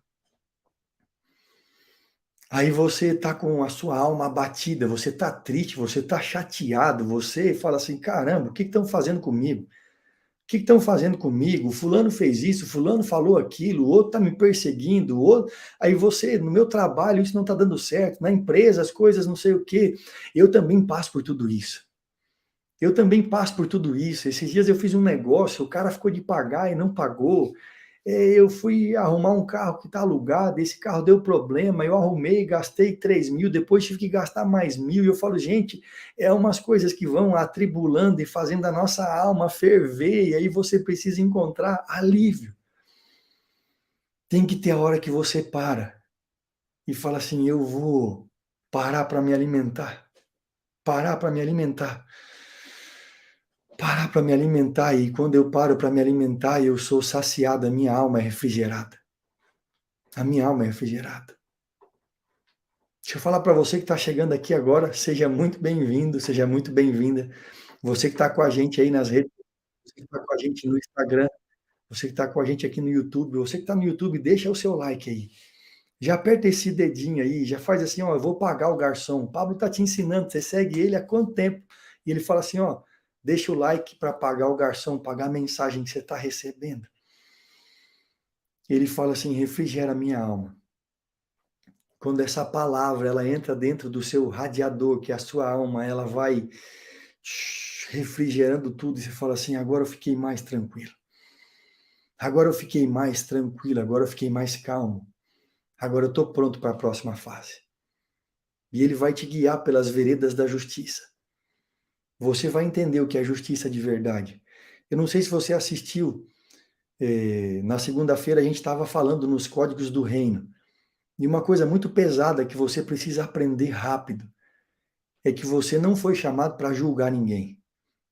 Speaker 1: Aí você está com a sua alma abatida, você está triste, você está chateado, você fala assim, caramba, o que estão fazendo comigo? O que estão fazendo comigo? Fulano fez isso, fulano falou aquilo, o outro está me perseguindo, o outro... Aí você, no meu trabalho, isso não está dando certo, na empresa as coisas não sei o quê. Eu também passo por tudo isso. Eu também passo por tudo isso. Esses dias eu fiz um negócio, o cara ficou de pagar e não pagou. Eu fui arrumar um carro que está alugado, esse carro deu problema, eu arrumei, gastei 3 mil, depois tive que gastar mais 1.000, e eu falo, gente, é umas coisas que vão atribulando e fazendo a nossa alma ferver, e aí você precisa encontrar alívio. Tem que ter a hora que você para e fala assim, eu vou parar para me alimentar, parar para me alimentar. Parar para me alimentar, e quando eu paro para me alimentar, eu sou saciado, a minha alma é refrigerada. A minha alma é refrigerada. Deixa eu falar para você que está chegando aqui agora, seja muito bem-vindo, seja muito bem-vinda. Você que está com a gente aí nas redes, você que está com a gente no Instagram, você que está com a gente aqui no YouTube, você que está no YouTube, deixa o seu like aí. Já aperta esse dedinho aí, já faz assim, ó, eu vou pagar o garçom. O Pablo está te ensinando, você segue ele há quanto tempo? E ele fala assim, ó, deixa o like para pagar o garçom, pagar a mensagem que você está recebendo. Ele fala assim, refrigera a minha alma. Quando essa palavra ela entra dentro do seu radiador, que é a sua alma, ela vai refrigerando tudo, e você fala assim, agora eu fiquei mais tranquilo. Agora eu fiquei mais tranquilo, agora eu fiquei mais calmo. Agora eu estou pronto para a próxima fase. E ele vai te guiar pelas veredas da justiça. Você vai entender o que é justiça de verdade. Eu não sei se você assistiu, na segunda-feira a gente estava falando nos códigos do reino. E uma coisa muito pesada que você precisa aprender rápido é que você não foi chamado para julgar ninguém.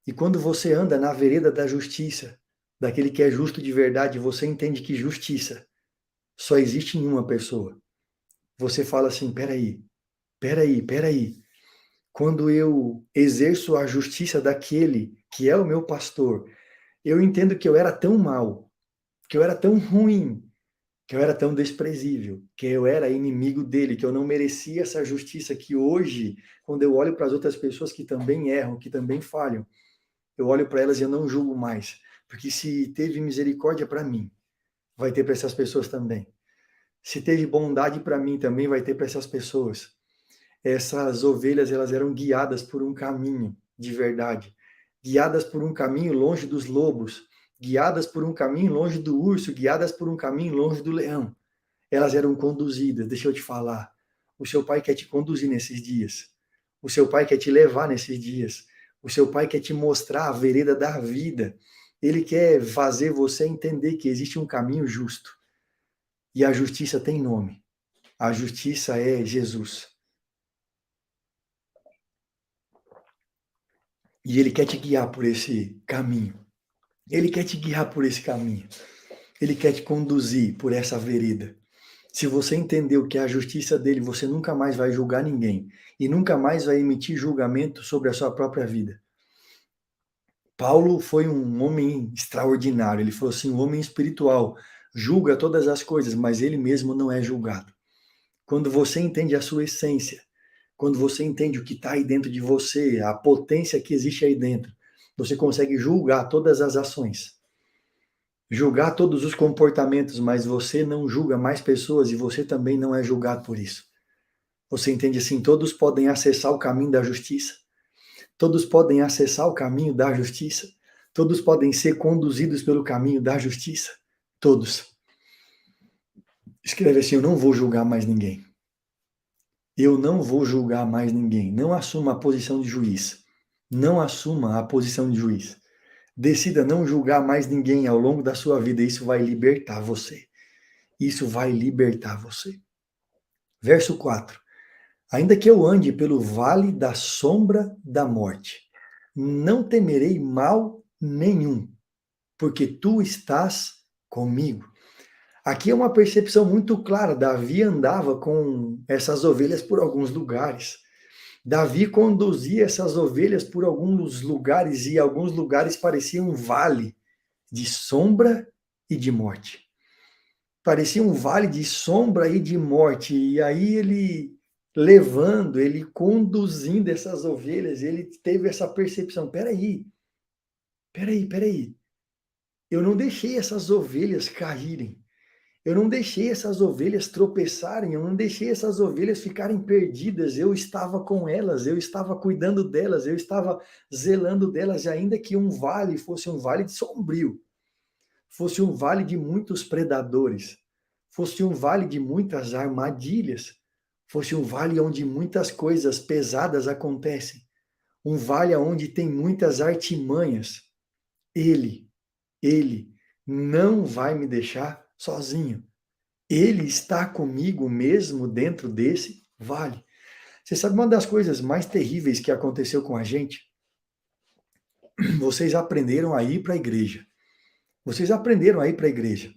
Speaker 1: E quando você anda na vereda da justiça, daquele que é justo de verdade, você entende que justiça só existe em uma pessoa. Você fala assim, peraí. Quando eu exerço a justiça daquele que é o meu pastor, eu entendo que eu era tão mal, que eu era tão ruim, que eu era tão desprezível, que eu era inimigo dele, que eu não merecia essa justiça, que hoje, quando eu olho para as outras pessoas que também erram, que também falham, eu olho para elas e eu não julgo mais, porque se teve misericórdia para mim, vai ter para essas pessoas também. Se teve bondade para mim, também vai ter para essas pessoas. Essas ovelhas, elas eram guiadas por um caminho de verdade, guiadas por um caminho longe dos lobos, guiadas por um caminho longe do urso, guiadas por um caminho longe do leão. Elas eram conduzidas, deixa eu te falar, o seu pai quer te conduzir nesses dias, o seu pai quer te levar nesses dias, o seu pai quer te mostrar a vereda da vida, ele quer fazer você entender que existe um caminho justo, e a justiça tem nome, a justiça é Jesus. E ele quer te guiar por esse caminho. Ele quer te guiar por esse caminho. Ele quer te conduzir por essa vereda. Se você entender o que é a justiça dele, você nunca mais vai julgar ninguém. E nunca mais vai emitir julgamento sobre a sua própria vida. Paulo foi um homem extraordinário. Ele falou assim, um homem espiritual. Julga todas as coisas, mas ele mesmo não é julgado. Quando você entende a sua essência, quando você entende o que está aí dentro de você, a potência que existe aí dentro, você consegue julgar todas as ações, julgar todos os comportamentos, mas você não julga mais pessoas e você também não é julgado por isso. Você entende assim? Todos podem acessar o caminho da justiça. Todos podem acessar o caminho da justiça. Todos podem ser conduzidos pelo caminho da justiça. Todos. Escreve assim: eu não vou julgar mais ninguém. Eu não vou julgar mais ninguém. Não assuma a posição de juiz. Não assuma a posição de juiz. Decida não julgar mais ninguém ao longo da sua vida. Isso vai libertar você. Isso vai libertar você. Verso 4. Ainda que eu ande pelo vale da sombra da morte, não temerei mal nenhum, porque tu estás comigo. Aqui é uma percepção muito clara. Davi andava com essas ovelhas por alguns lugares. Davi conduzia essas ovelhas por alguns lugares e alguns lugares pareciam um vale de sombra e de morte. Parecia um vale de sombra e de morte. E aí ele levando, ele conduzindo essas ovelhas, ele teve essa percepção: peraí, eu não deixei essas ovelhas caírem, eu não deixei essas ovelhas tropeçarem, eu não deixei essas ovelhas ficarem perdidas, eu estava com elas, eu estava cuidando delas, eu estava zelando delas, e ainda que um vale fosse um vale de sombrio, fosse um vale de muitos predadores, fosse um vale de muitas armadilhas, fosse um vale onde muitas coisas pesadas acontecem, um vale onde tem muitas artimanhas, ele não vai me deixar sozinho. Ele está comigo mesmo dentro desse vale. Você sabe uma das coisas mais terríveis que aconteceu com a gente? Vocês aprenderam a ir para a igreja. Vocês aprenderam a ir para a igreja.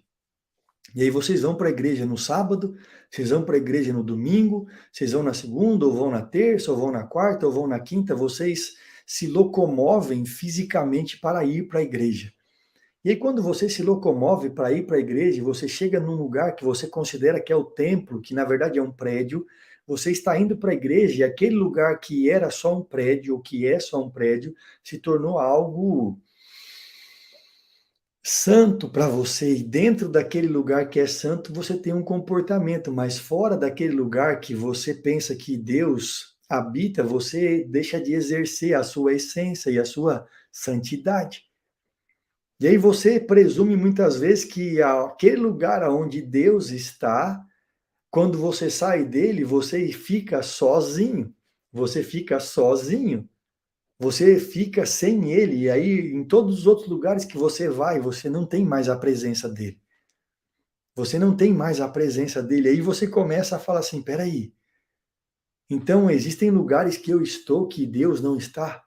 Speaker 1: E aí vocês vão para a igreja no sábado, vocês vão para a igreja no domingo, vocês vão na segunda, ou vão na terça, ou vão na quarta, ou vão na quinta, vocês se locomovem fisicamente para ir para a igreja. E aí quando você se locomove para ir para a igreja, você chega num lugar que você considera que é o templo, que na verdade é um prédio, você está indo para a igreja e aquele lugar que era só um prédio, ou que é só um prédio, se tornou algo santo para você, e dentro daquele lugar que é santo, você tem um comportamento, mas fora daquele lugar que você pensa que Deus habita, você deixa de exercer a sua essência e a sua santidade. E aí você presume muitas vezes que aquele lugar onde Deus está, quando você sai dele, você fica sozinho. Você fica sozinho. Você fica sem ele, e aí em todos os outros lugares que você vai, você não tem mais a presença dele. Você não tem mais a presença dele. Aí você começa a falar assim: peraí, então existem lugares que eu estou que Deus não está?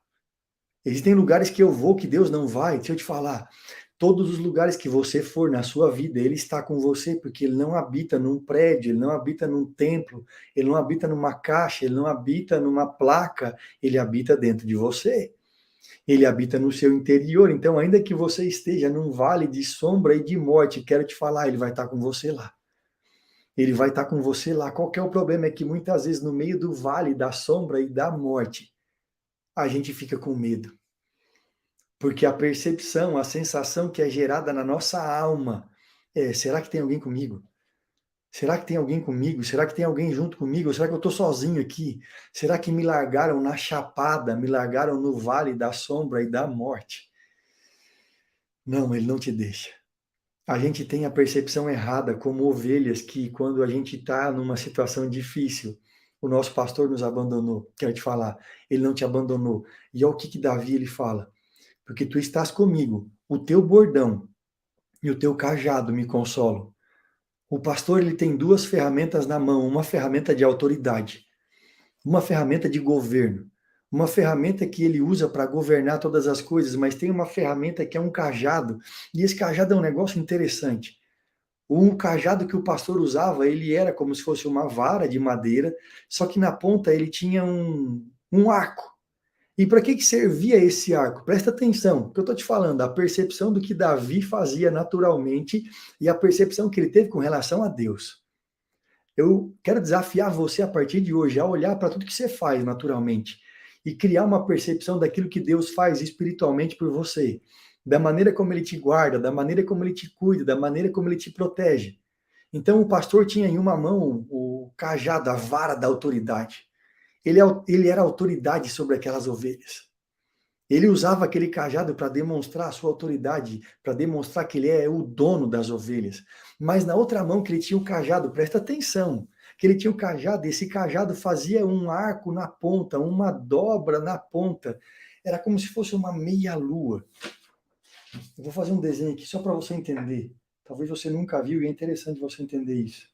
Speaker 1: Existem lugares que eu vou que Deus não vai? Deixa eu te falar. Todos os lugares que você for na sua vida, ele está com você, porque ele não habita num prédio, ele não habita num templo, ele não habita numa caixa, ele não habita numa placa, ele habita dentro de você. Ele habita no seu interior. Então, ainda que você esteja num vale de sombra e de morte, quero te falar, ele vai estar com você lá. Ele vai estar com você lá. Qual que é o problema? É que muitas vezes no meio do vale da sombra e da morte, a gente fica com medo. Porque a percepção, a sensação que é gerada na nossa alma é: será que tem alguém comigo? Será que tem alguém comigo? Será que tem alguém junto comigo? Ou será que eu estou sozinho aqui? Será que me largaram na chapada, me largaram no vale da sombra e da morte? Não, ele não te deixa. A gente tem a percepção errada como ovelhas que, quando a gente está numa situação difícil, o nosso pastor nos abandonou. Quero te falar, ele não te abandonou. E olha o que Davi ele fala: porque tu estás comigo, o teu bordão e o teu cajado me consolam. O pastor ele tem duas ferramentas na mão: uma ferramenta de autoridade, uma ferramenta de governo, uma ferramenta que ele usa para governar todas as coisas, mas tem uma ferramenta que é um cajado, e esse cajado é um negócio interessante. O cajado que o pastor usava, ele era como se fosse uma vara de madeira, só que na ponta ele tinha um arco. E para que servia esse arco? Presta atenção, que eu estou te falando, a percepção do que Davi fazia naturalmente e a percepção que ele teve com relação a Deus. Eu quero desafiar você a partir de hoje a olhar para tudo que você faz naturalmente e criar uma percepção daquilo que Deus faz espiritualmente por você, da maneira como ele te guarda, da maneira como ele te cuida, da maneira como ele te protege. Então o pastor tinha em uma mão o cajado, a vara da autoridade. Ele era autoridade sobre aquelas ovelhas. Ele usava aquele cajado para demonstrar a sua autoridade, para demonstrar que ele é o dono das ovelhas. Mas na outra mão que ele tinha o cajado, presta atenção, que ele tinha o cajado, e esse cajado fazia um arco na ponta, uma dobra na ponta. Era como se fosse uma meia-lua. Eu vou fazer um desenho aqui só para você entender. Talvez você nunca viu e é interessante você entender isso.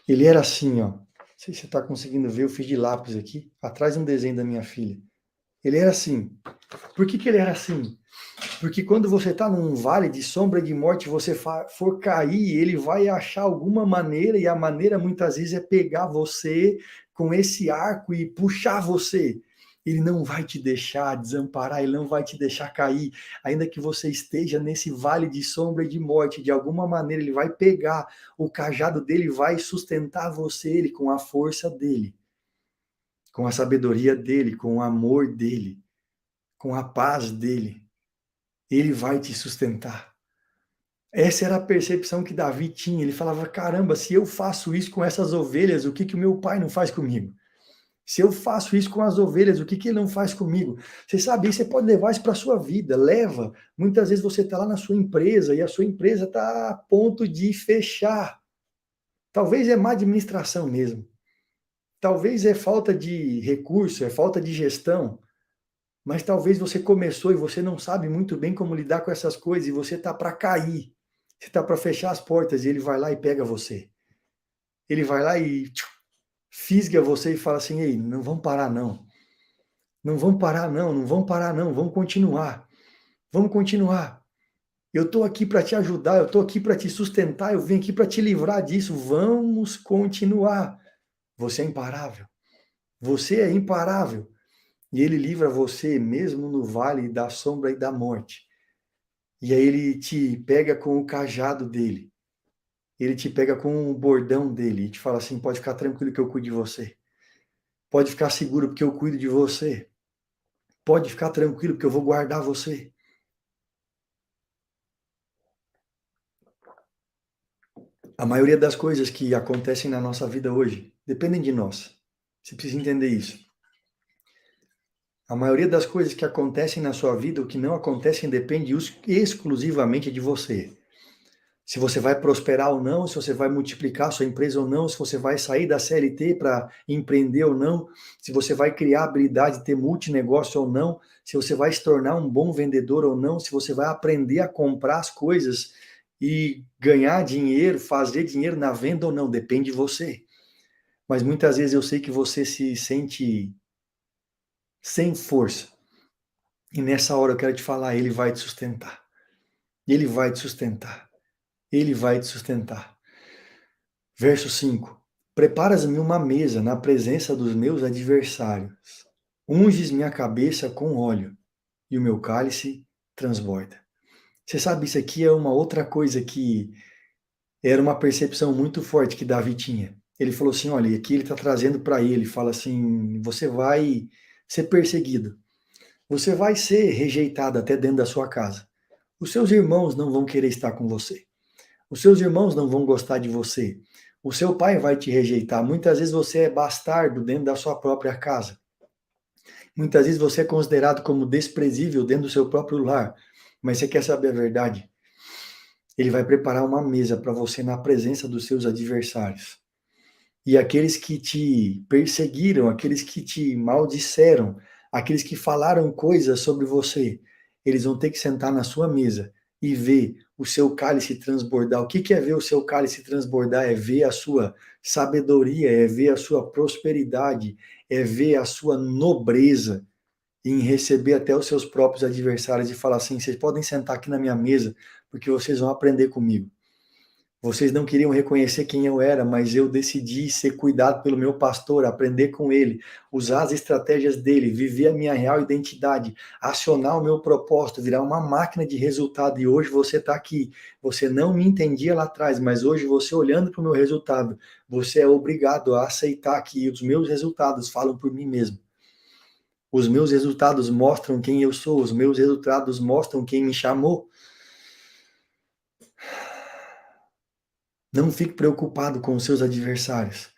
Speaker 1: Ele era assim, ó. Não sei se você está conseguindo ver, eu fiz de lápis aqui, atrás um desenho da minha filha. Ele era assim. Por que ele era assim? Porque quando você está num vale de sombra de morte, você for cair, ele vai achar alguma maneira, e a maneira muitas vezes é pegar você com esse arco e puxar você. Ele não vai te deixar desamparar, ele não vai te deixar cair, ainda que você esteja nesse vale de sombra e de morte, de alguma maneira ele vai pegar o cajado dele e vai sustentar você, ele com a força dele, com a sabedoria dele, com o amor dele, com a paz dele. Ele vai te sustentar. Essa era a percepção que Davi tinha. Ele falava, caramba, se eu faço isso com essas ovelhas, o que o meu pai não faz comigo? Se eu faço isso com as ovelhas, o que ele não faz comigo? Você sabe, você pode levar isso para a sua vida. Leva. Muitas vezes você está lá na sua empresa e a sua empresa está a ponto de fechar. Talvez é má administração mesmo. Talvez é falta de recurso, é falta de gestão. Mas talvez você começou e você não sabe muito bem como lidar com essas coisas e você está para cair. Você está para fechar as portas e ele vai lá e pega você. Ele vai lá e fisga você e fala assim, ei, não vamos parar não. Não vamos parar não, não vamos parar não, vamos continuar. Vamos continuar. Eu estou aqui para te ajudar, eu estou aqui para te sustentar, eu vim aqui para te livrar disso. Vamos continuar. Você é imparável. Você é imparável. E ele livra você mesmo no vale da sombra e da morte. E aí ele te pega com o cajado dele. Ele te pega com o bordão dele e te fala assim, pode ficar tranquilo que eu cuido de você. Pode ficar seguro porque eu cuido de você. Pode ficar tranquilo porque eu vou guardar você. A maioria das coisas que acontecem na nossa vida hoje dependem de nós. Você precisa entender isso. A maioria das coisas que acontecem na sua vida, o que não acontecem, depende exclusivamente de você. Se você vai prosperar ou não, se você vai multiplicar a sua empresa ou não, se você vai sair da CLT para empreender ou não, se você vai criar habilidade de ter multinegócio ou não, se você vai se tornar um bom vendedor ou não, se você vai aprender a comprar as coisas e ganhar dinheiro, fazer dinheiro na venda ou não, depende de você. Mas muitas vezes eu sei que você se sente sem força. E nessa hora eu quero te falar, ele vai te sustentar. Ele vai te sustentar. Ele vai te sustentar. Verso 5. Preparas-me uma mesa na presença dos meus adversários. Unges minha cabeça com óleo, e o meu cálice transborda. Você sabe, isso aqui é uma outra coisa que era uma percepção muito forte que Davi tinha. Ele falou assim, olha, aqui ele está trazendo para ele, fala assim, você vai ser perseguido. Você vai ser rejeitado até dentro da sua casa. Os seus irmãos não vão querer estar com você. Os seus irmãos não vão gostar de você. O seu pai vai te rejeitar. Muitas vezes você é bastardo dentro da sua própria casa. Muitas vezes você é considerado como desprezível dentro do seu próprio lar. Mas você quer saber a verdade? Ele vai preparar uma mesa para você na presença dos seus adversários. E aqueles que te perseguiram, aqueles que te maldisseram, aqueles que falaram coisas sobre você, eles vão ter que sentar na sua mesa e ver o seu cálice transbordar. O que é ver o seu cálice transbordar? É ver a sua sabedoria, é ver a sua prosperidade, é ver a sua nobreza em receber até os seus próprios adversários e falar assim, vocês podem sentar aqui na minha mesa, porque vocês vão aprender comigo. Vocês não queriam reconhecer quem eu era, mas eu decidi ser cuidado pelo meu pastor, aprender com ele, usar as estratégias dele, viver a minha real identidade, acionar o meu propósito, virar uma máquina de resultado. E hoje você está aqui. Você não me entendia lá atrás, mas hoje você olhando para o meu resultado, você é obrigado a aceitar que os meus resultados falam por mim mesmo. Os meus resultados mostram quem eu sou, os meus resultados mostram quem me chamou. Não fique preocupado com os seus adversários.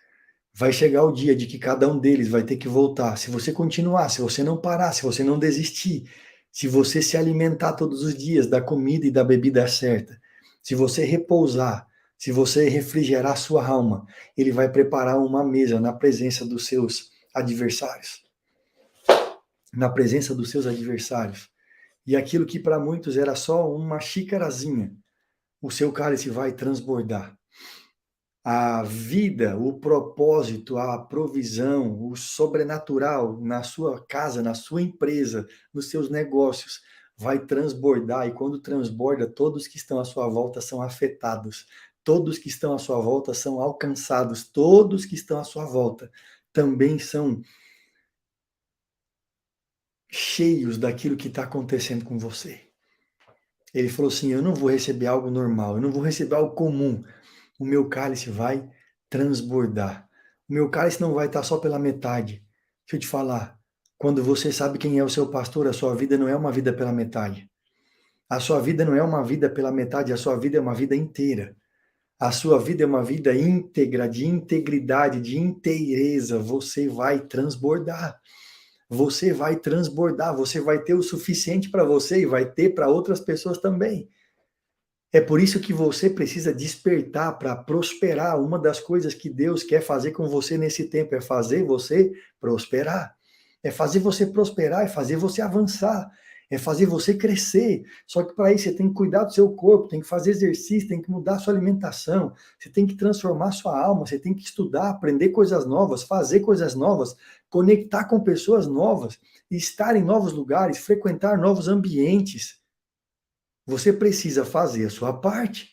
Speaker 1: Vai chegar o dia de que cada um deles vai ter que voltar. Se você continuar, se você não parar, se você não desistir, se você se alimentar todos os dias da comida e da bebida certa, se você repousar, se você refrigerar sua alma, ele vai preparar uma mesa na presença dos seus adversários. Na presença dos seus adversários. E aquilo que para muitos era só uma xicarazinha, o seu cálice vai transbordar. A vida, o propósito, a provisão, o sobrenatural na sua casa, na sua empresa, nos seus negócios, vai transbordar. E quando transborda, todos que estão à sua volta são afetados. Todos que estão à sua volta são alcançados. Todos que estão à sua volta também são cheios daquilo que está acontecendo com você. Ele falou assim: eu não vou receber algo normal, eu não vou receber algo comum. O meu cálice vai transbordar. O meu cálice não vai estar só pela metade. Deixa eu te falar, quando você sabe quem é o seu pastor, a sua vida não é uma vida pela metade. A sua vida não é uma vida pela metade, a sua vida é uma vida inteira. A sua vida é uma vida íntegra, de integridade, de inteireza. Você vai transbordar. Você vai transbordar, você vai ter o suficiente para você e vai ter para outras pessoas também. É por isso que você precisa despertar para prosperar. Uma das coisas que Deus quer fazer com você nesse tempo é fazer você prosperar. É fazer você prosperar, é fazer você avançar, é fazer você crescer. Só que para isso você tem que cuidar do seu corpo, tem que fazer exercício, tem que mudar a sua alimentação, você tem que transformar sua alma, você tem que estudar, aprender coisas novas, fazer coisas novas, conectar com pessoas novas, estar em novos lugares, frequentar novos ambientes. Você precisa fazer a sua parte.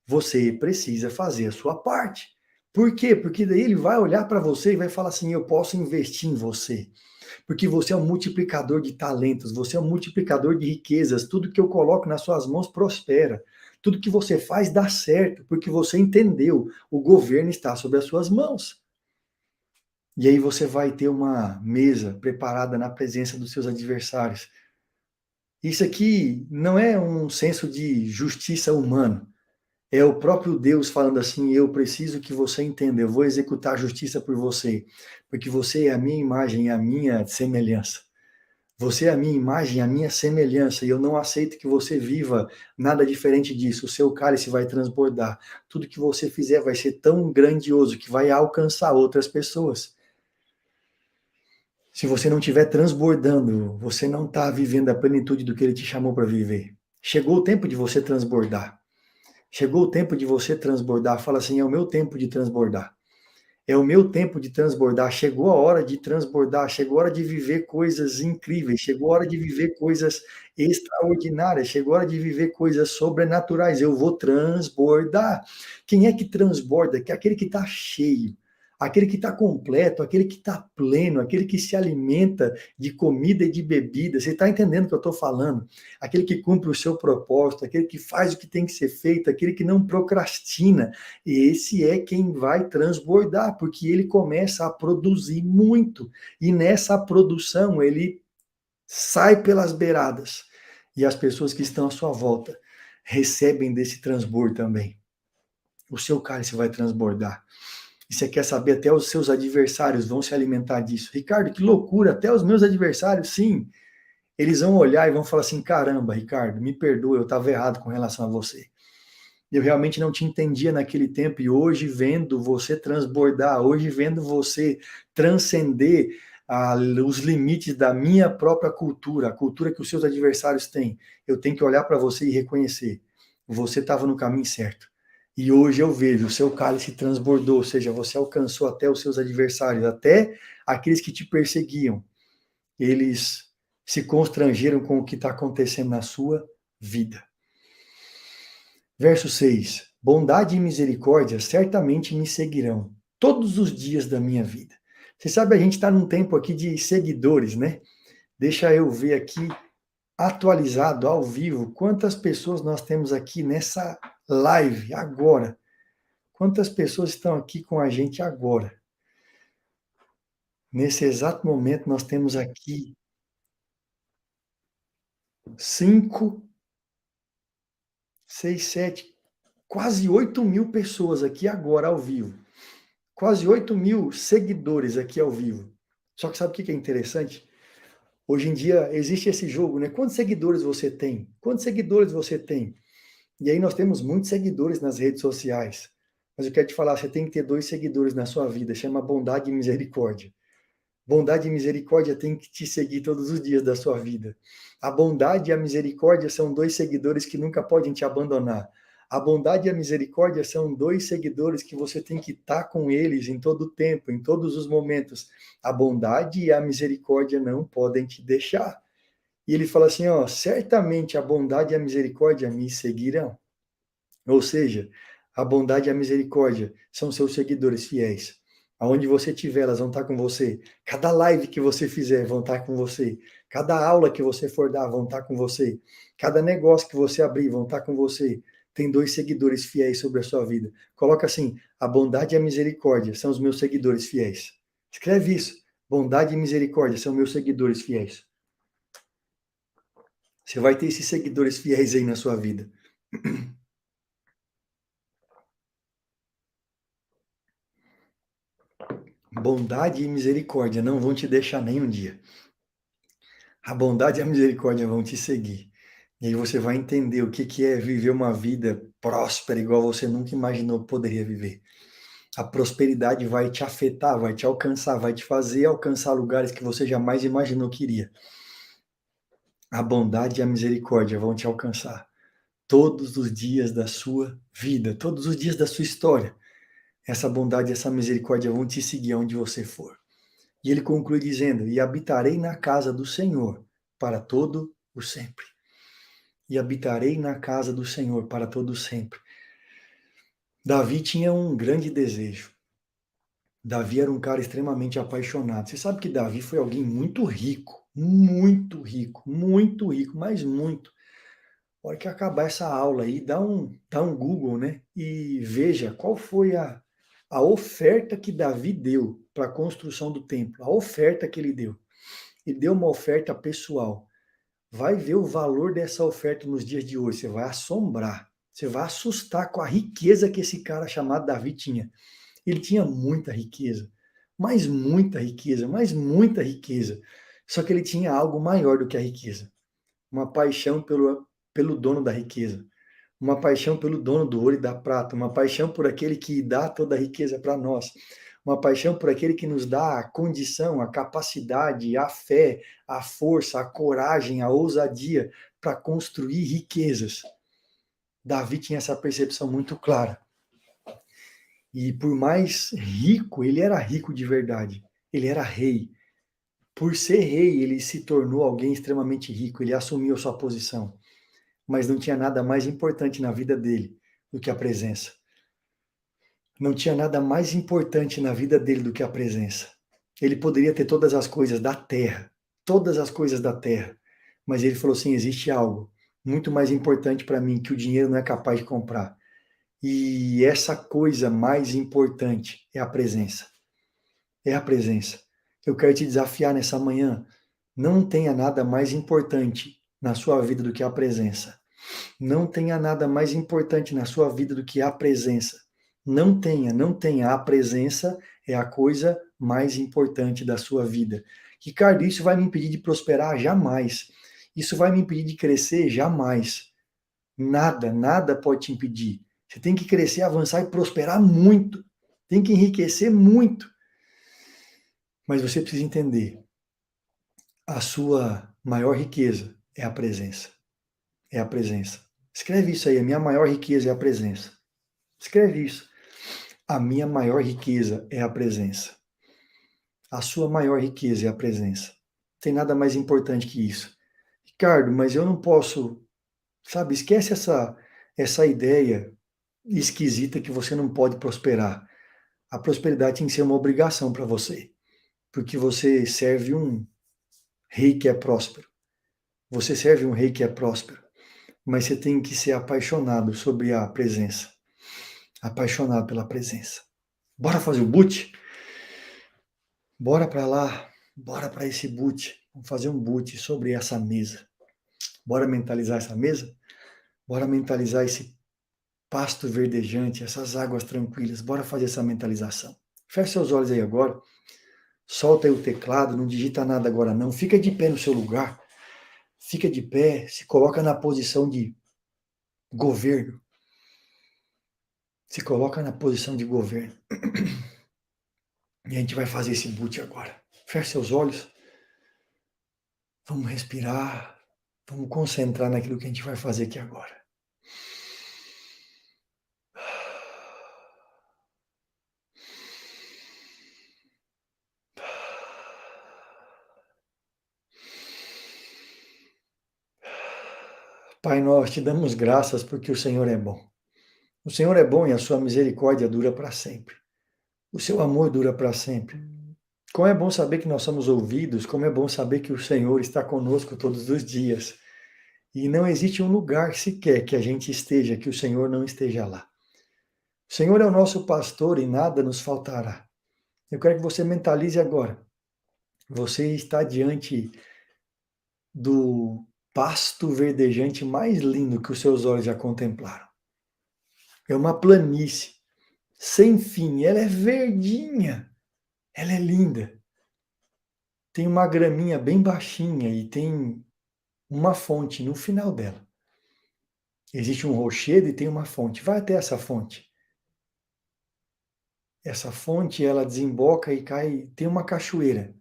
Speaker 1: Você precisa fazer a sua parte. Por quê? Porque daí ele vai olhar para você e vai falar assim: eu posso investir em você. Porque você é um multiplicador de talentos, você é um multiplicador de riquezas. Tudo que eu coloco nas suas mãos prospera. Tudo que você faz dá certo, porque você entendeu. O governo está sob as suas mãos. E aí você vai ter uma mesa preparada na presença dos seus adversários. Isso aqui não é um senso de justiça humana. É o próprio Deus falando assim: eu preciso que você entenda, eu vou executar a justiça por você, porque você é a minha imagem e a minha semelhança. Você é a minha imagem e a minha semelhança, e eu não aceito que você viva nada diferente disso. O seu cálice vai transbordar. Tudo que você fizer vai ser tão grandioso que vai alcançar outras pessoas. Se você não estiver transbordando, você não está vivendo a plenitude do que ele te chamou para viver. Chegou o tempo de você transbordar. Chegou o tempo de você transbordar. Fala assim: é o meu tempo de transbordar. É o meu tempo de transbordar. Chegou a hora de transbordar. Chegou a hora de viver coisas incríveis. Chegou a hora de viver coisas extraordinárias. Chegou a hora de viver coisas sobrenaturais. Eu vou transbordar. Quem é que transborda? Que é aquele que está cheio. Aquele que está completo, aquele que está pleno, aquele que se alimenta de comida e de bebida. Você está entendendo o que eu estou falando? Aquele que cumpre o seu propósito, aquele que faz o que tem que ser feito, aquele que não procrastina. Esse é quem vai transbordar, porque ele começa a produzir muito. E nessa produção ele sai pelas beiradas. E as pessoas que estão à sua volta recebem desse transbordo também. O seu cálice vai transbordar. E você quer saber, até os seus adversários vão se alimentar disso. Ricardo, que loucura, até os meus adversários, sim. Eles vão olhar e vão falar assim: caramba, Ricardo, me perdoa, eu estava errado com relação a você. Eu realmente não te entendia naquele tempo, e hoje vendo você transbordar, hoje vendo você transcender os limites da minha própria cultura, a cultura que os seus adversários têm, eu tenho que olhar para você e reconhecer: você estava no caminho certo. E hoje eu vejo, o seu cálice transbordou, ou seja, você alcançou até os seus adversários, até aqueles que te perseguiam. Eles se constrangeram com o que está acontecendo na sua vida. Verso 6. Bondade e misericórdia certamente me seguirão todos os dias da minha vida. Você sabe, a gente está num tempo aqui de seguidores, né? Deixa eu ver aqui, atualizado, ao vivo, quantas pessoas nós temos aqui nessa live agora. Quantas pessoas estão aqui com a gente agora? Nesse exato momento, nós temos aqui 5, 6, 7, quase 8.000 pessoas aqui agora ao vivo. Quase 8.000 seguidores aqui ao vivo. Só que sabe o que é interessante? Hoje em dia existe esse jogo, né? Quantos seguidores você tem? Quantos seguidores você tem? E aí nós temos muitos seguidores nas redes sociais. Mas eu quero te falar, você tem que ter 2 seguidores na sua vida, chama bondade e misericórdia. Bondade e misericórdia tem que te seguir todos os dias da sua vida. A bondade e a misericórdia são 2 seguidores que nunca podem te abandonar. A bondade e a misericórdia são 2 seguidores que você tem que estar com eles em todo o tempo, em todos os momentos. A bondade e a misericórdia não podem te deixar. E ele fala assim, ó, certamente a bondade e a misericórdia me seguirão. Ou seja, a bondade e a misericórdia são seus seguidores fiéis. Aonde você estiver, elas vão estar com você. Cada live que você fizer, vão estar com você. Cada aula que você for dar, vão estar com você. Cada negócio que você abrir, vão estar com você. Tem 2 seguidores fiéis sobre a sua vida. Coloca assim, a bondade e a misericórdia são os meus seguidores fiéis. Escreve isso. Bondade e misericórdia são meus seguidores fiéis. Você vai ter esses seguidores fiéis aí na sua vida. Bondade e misericórdia não vão te deixar nem um dia. A bondade e a misericórdia vão te seguir. E aí você vai entender o que é viver uma vida próspera, igual você nunca imaginou que poderia viver. A prosperidade vai te afetar, vai te alcançar, vai te fazer alcançar lugares que você jamais imaginou que iria. A bondade e a misericórdia vão te alcançar todos os dias da sua vida, todos os dias da sua história. Essa bondade e essa misericórdia vão te seguir aonde você for. E ele conclui dizendo, e habitarei na casa do Senhor para todo o sempre. E habitarei na casa do Senhor para todo o sempre. Davi tinha um grande desejo. Davi era um cara extremamente apaixonado. Você sabe que Davi foi alguém muito rico, muito rico, muito rico, mas muito. A hora que acabar essa aula aí, dá um Google, né? E veja qual foi a oferta que Davi deu para a construção do templo. A oferta que ele deu. Ele deu uma oferta pessoal. Vai ver o valor dessa oferta nos dias de hoje. Você vai assombrar. Você vai assustar com a riqueza que esse cara chamado Davi tinha. Ele tinha muita riqueza. Mas muita riqueza, mas muita riqueza. Só que ele tinha algo maior do que a riqueza. Uma paixão pelo dono da riqueza. Uma paixão pelo dono do ouro e da prata. Uma paixão por aquele que dá toda a riqueza para nós. Uma paixão por aquele que nos dá a condição, a capacidade, a fé, a força, a coragem, a ousadia para construir riquezas. Davi tinha essa percepção muito clara. E por mais rico, ele era rico de verdade. Ele era rei. Por ser rei, ele se tornou alguém extremamente rico. Ele assumiu a sua posição. Mas não tinha nada mais importante na vida dele do que a presença. Não tinha nada mais importante na vida dele do que a presença. Ele poderia ter todas as coisas da terra, todas as coisas da terra, mas ele falou assim, existe algo muito mais importante para mim que o dinheiro não é capaz de comprar. E essa coisa mais importante é a presença. É a presença. Eu quero te desafiar nessa manhã, não tenha nada mais importante na sua vida do que a presença. Não tenha nada mais importante na sua vida do que a presença. Não tenha, não tenha. A presença é a coisa mais importante da sua vida. Ricardo, isso vai me impedir de prosperar? Jamais. Isso vai me impedir de crescer? Jamais. Nada, nada pode te impedir. Você tem que crescer, avançar e prosperar muito. Tem que enriquecer muito. Mas você precisa entender, a sua maior riqueza é a presença. É a presença. Escreve isso aí, a minha maior riqueza é a presença. Escreve isso. A minha maior riqueza é a presença. A sua maior riqueza é a presença. Não tem nada mais importante que isso. Ricardo, mas eu não posso, sabe, esquece essa ideia esquisita que você não pode prosperar. A prosperidade tem que ser uma obrigação para você, porque você serve um rei que é próspero. Você serve um rei que é próspero, mas você tem que ser apaixonado sobre a presença. Apaixonado pela presença. Bora fazer o boot? Bora para lá, bora para esse boot. Vamos fazer um boot sobre essa mesa. Bora mentalizar essa mesa? Bora mentalizar esse pasto verdejante, essas águas tranquilas. Bora fazer essa mentalização. Feche seus olhos aí agora. Solta aí o teclado, não digita nada agora não. Fica de pé no seu lugar. Fica de pé, se coloca na posição de governo. Se coloca na posição de governo. E a gente vai fazer esse boot agora. Feche seus olhos. Vamos respirar. Vamos concentrar naquilo que a gente vai fazer aqui agora. Pai, nós te damos graças porque o Senhor é bom. O Senhor é bom e a sua misericórdia dura para sempre. O seu amor dura para sempre. Como é bom saber que nós somos ouvidos, como é bom saber que o Senhor está conosco todos os dias. E não existe um lugar sequer que a gente esteja, que o Senhor não esteja lá. O Senhor é o nosso pastor e nada nos faltará. Eu quero que você mentalize agora. Você está diante do pasto verdejante mais lindo que os seus olhos já contemplaram. É uma planície, sem fim, ela é verdinha, ela é linda. Tem uma graminha bem baixinha e tem uma fonte no final dela. Existe um rochedo e tem uma fonte. Vai até essa fonte. Essa fonte, ela desemboca e cai, tem uma cachoeira.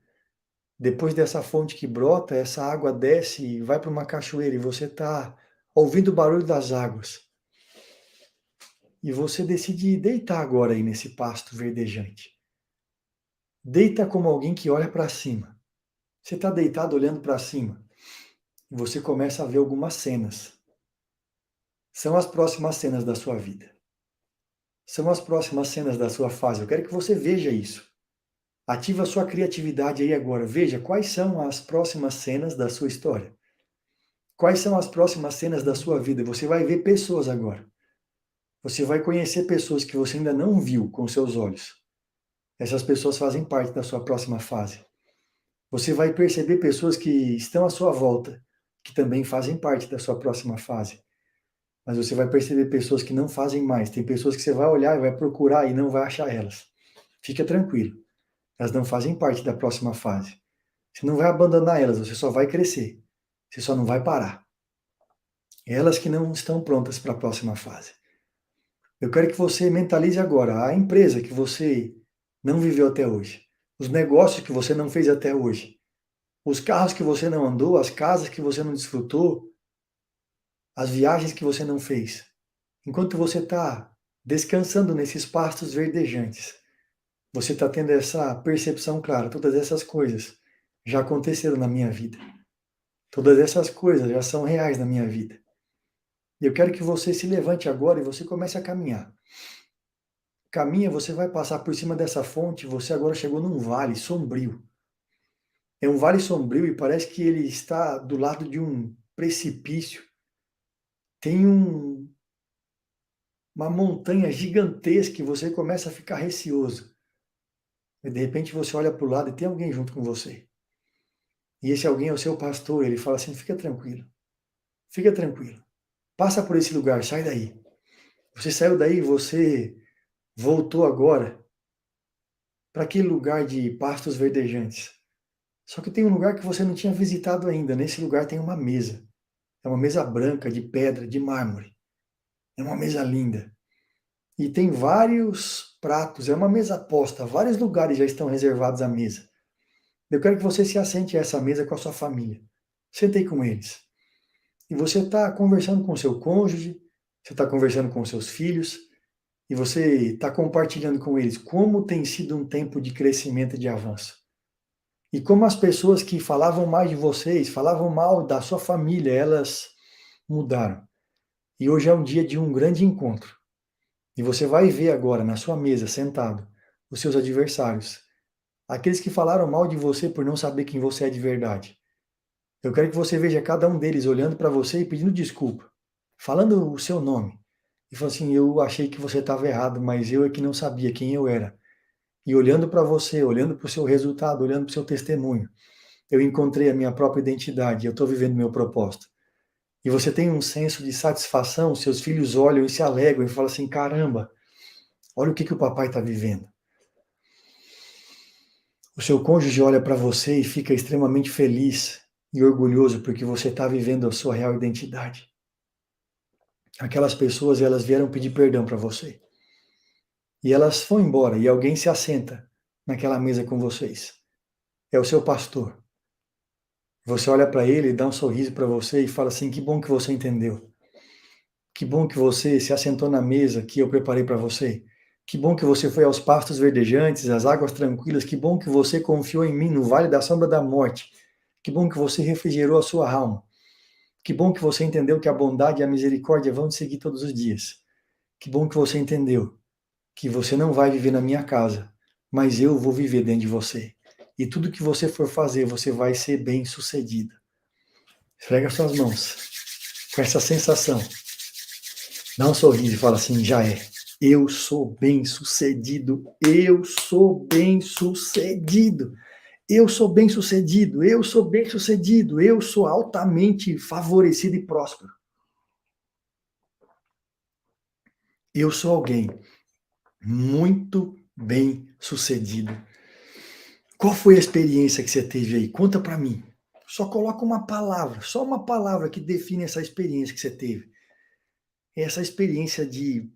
Speaker 1: Depois dessa fonte que brota, essa água desce e vai para uma cachoeira e você está ouvindo o barulho das águas. E você decide deitar agora aí nesse pasto verdejante. Deita como alguém que olha para cima. Você está deitado olhando para cima. E você começa a ver algumas cenas. São as próximas cenas da sua vida. São as próximas cenas da sua fase. Eu quero que você veja isso. Ativa a sua criatividade aí agora. Veja quais são as próximas cenas da sua história. Quais são as próximas cenas da sua vida. Você vai ver pessoas agora. Você vai conhecer pessoas que você ainda não viu com seus olhos. Essas pessoas fazem parte da sua próxima fase. Você vai perceber pessoas que estão à sua volta, que também fazem parte da sua próxima fase. Mas você vai perceber pessoas que não fazem mais. Tem pessoas que você vai olhar e vai procurar e não vai achar elas. Fica tranquilo. Elas não fazem parte da próxima fase. Você não vai abandonar elas, você só vai crescer. Você só não vai parar. Elas que não estão prontas para a próxima fase. Eu quero que você mentalize agora a empresa que você não viveu até hoje. Os negócios que você não fez até hoje. Os carros que você não andou, as casas que você não desfrutou, as viagens que você não fez. Enquanto você está descansando nesses pastos verdejantes, você está tendo essa percepção clara. Todas essas coisas já aconteceram na minha vida. Todas essas coisas já são reais na minha vida. E eu quero que você se levante agora e você comece a caminhar. Caminha, você vai passar por cima dessa fonte, você agora chegou num vale sombrio. É um vale sombrio e parece que ele está do lado de um precipício. Tem uma montanha gigantesca e você começa a ficar receoso. E de repente você olha para o lado e tem alguém junto com você. E esse alguém é o seu pastor, ele fala assim, fica tranquilo. Fica tranquilo. Passa por esse lugar, sai daí. Você saiu daí, você voltou agora para aquele lugar de pastos verdejantes. Só que tem um lugar que você não tinha visitado ainda. Nesse lugar tem uma mesa. É uma mesa branca, de pedra, de mármore. É uma mesa linda. E tem vários pratos. É uma mesa posta. Vários lugares já estão reservados à mesa. Eu quero que você se assente a essa mesa com a sua família. Sentei com eles. E você está conversando com o seu cônjuge, você está conversando com os seus filhos, e você está compartilhando com eles como tem sido um tempo de crescimento e de avanço. E como as pessoas que falavam mais de vocês, falavam mal da sua família, elas mudaram. E hoje é um dia de um grande encontro. E você vai ver agora na sua mesa, sentado, os seus adversários. Aqueles que falaram mal de você por não saber quem você é de verdade. Eu quero que você veja cada um deles olhando para você e pedindo desculpa, falando o seu nome. E falando assim, eu achei que você estava errado, mas eu é que não sabia quem eu era. E olhando para você, olhando para o seu resultado, olhando para o seu testemunho, eu encontrei a minha própria identidade, eu estou vivendo meu propósito. E você tem um senso de satisfação, seus filhos olham e se alegram e falam assim, caramba, olha o que o papai está vivendo. O seu cônjuge olha para você e fica extremamente feliz e orgulhoso porque você está vivendo a sua real identidade. Aquelas pessoas, elas vieram pedir perdão para você. E elas vão embora e alguém se assenta naquela mesa com vocês. É o seu pastor. Você olha para ele, dá um sorriso para você e fala assim, que bom que você entendeu. Que bom que você se assentou na mesa que eu preparei para você. Que bom que você foi aos pastos verdejantes, às águas tranquilas. Que bom que você confiou em mim no vale da sombra da morte. Que bom que você refrigerou a sua alma. Que bom que você entendeu que a bondade e a misericórdia vão te seguir todos os dias. Que bom que você entendeu que você não vai viver na minha casa, mas eu vou viver dentro de você. E tudo que você for fazer, você vai ser bem-sucedido. Esfrega suas mãos com essa sensação. Dá um sorriso e fala assim, já é. Eu sou bem-sucedido. Eu sou bem-sucedido. Eu sou bem-sucedido. Eu sou bem-sucedido. Eu sou altamente favorecido e próspero. Eu sou alguém muito bem-sucedido. Qual foi a experiência que você teve aí? Conta para mim. Só coloca uma palavra, só uma palavra que define essa experiência que você teve. Essa experiência de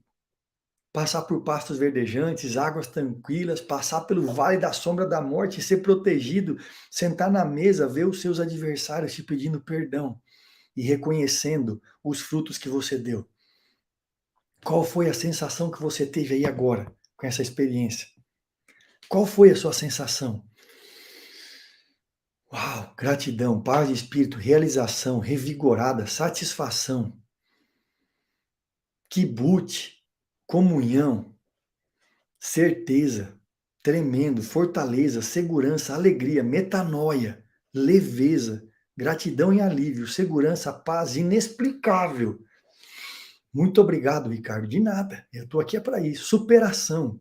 Speaker 1: passar por pastos verdejantes, águas tranquilas, passar pelo vale da sombra da morte, ser protegido, sentar na mesa, ver os seus adversários te pedindo perdão e reconhecendo os frutos que você deu. Qual foi a sensação que você teve aí agora com essa experiência? Qual foi a sua sensação? Uau, gratidão, paz de espírito, realização, revigorada, satisfação, quibute, comunhão, certeza, tremendo, fortaleza, segurança, alegria, metanoia, leveza, gratidão e alívio, segurança, paz inexplicável. Muito obrigado, Ricardo. De nada, eu estou aqui para isso. Superação,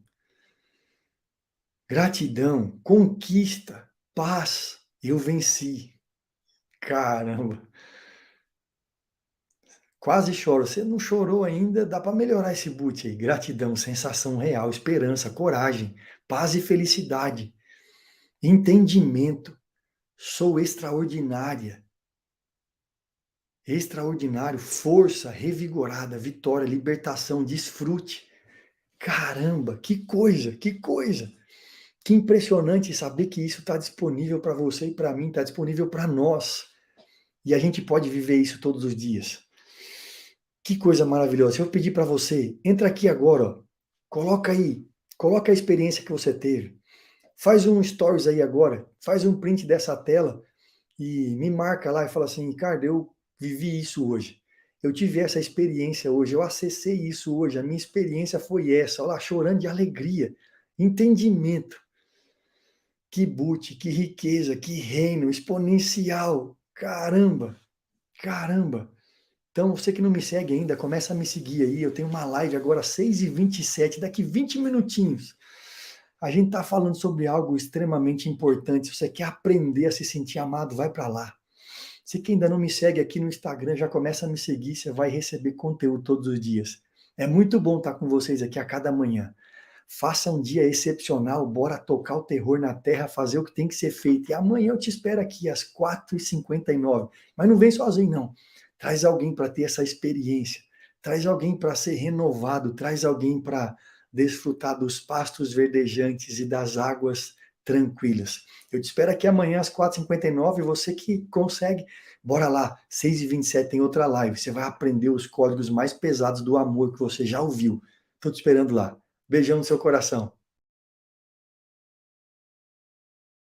Speaker 1: gratidão, conquista, paz, eu venci. Caramba. Quase choro. Você não chorou ainda? Dá para melhorar esse boot aí. Gratidão, sensação real, esperança, coragem, paz e felicidade, entendimento. Sou extraordinária. Extraordinário, força, revigorada, vitória, libertação, desfrute. Caramba, que coisa, que coisa. Que impressionante saber que isso está disponível para você e para mim, está disponível para nós. E a gente pode viver isso todos os dias. Que coisa maravilhosa. Eu pedi para você, entra aqui agora, ó. Coloca aí, coloca a experiência que você teve. Faz um stories aí agora, faz um print dessa tela e me marca lá e fala assim, Ricardo, eu vivi isso hoje. Eu tive essa experiência hoje, eu acessei isso hoje, a minha experiência foi essa. Olha lá, chorando de alegria, entendimento. Que boot, que riqueza, que reino exponencial. Caramba, caramba. Então, você que não me segue ainda, começa a me seguir aí. Eu tenho uma live agora, 6h27, daqui 20 minutinhos. A gente está falando sobre algo extremamente importante. Se você quer aprender a se sentir amado, vai para lá. Você que ainda não me segue aqui no Instagram, já começa a me seguir, você vai receber conteúdo todos os dias. É muito bom estar com vocês aqui a cada manhã. Faça um dia excepcional, bora tocar o terror na terra, fazer o que tem que ser feito. E amanhã eu te espero aqui às 4h59. Mas não vem sozinho, não. Traz alguém para ter essa experiência. Traz alguém para ser renovado. Traz alguém para desfrutar dos pastos verdejantes e das águas tranquilas. Eu te espero aqui amanhã às 4h59. Você que consegue, bora lá. 6h27 tem outra live. Você vai aprender os códigos mais pesados do amor que você já ouviu. Estou te esperando lá. Beijão no seu coração.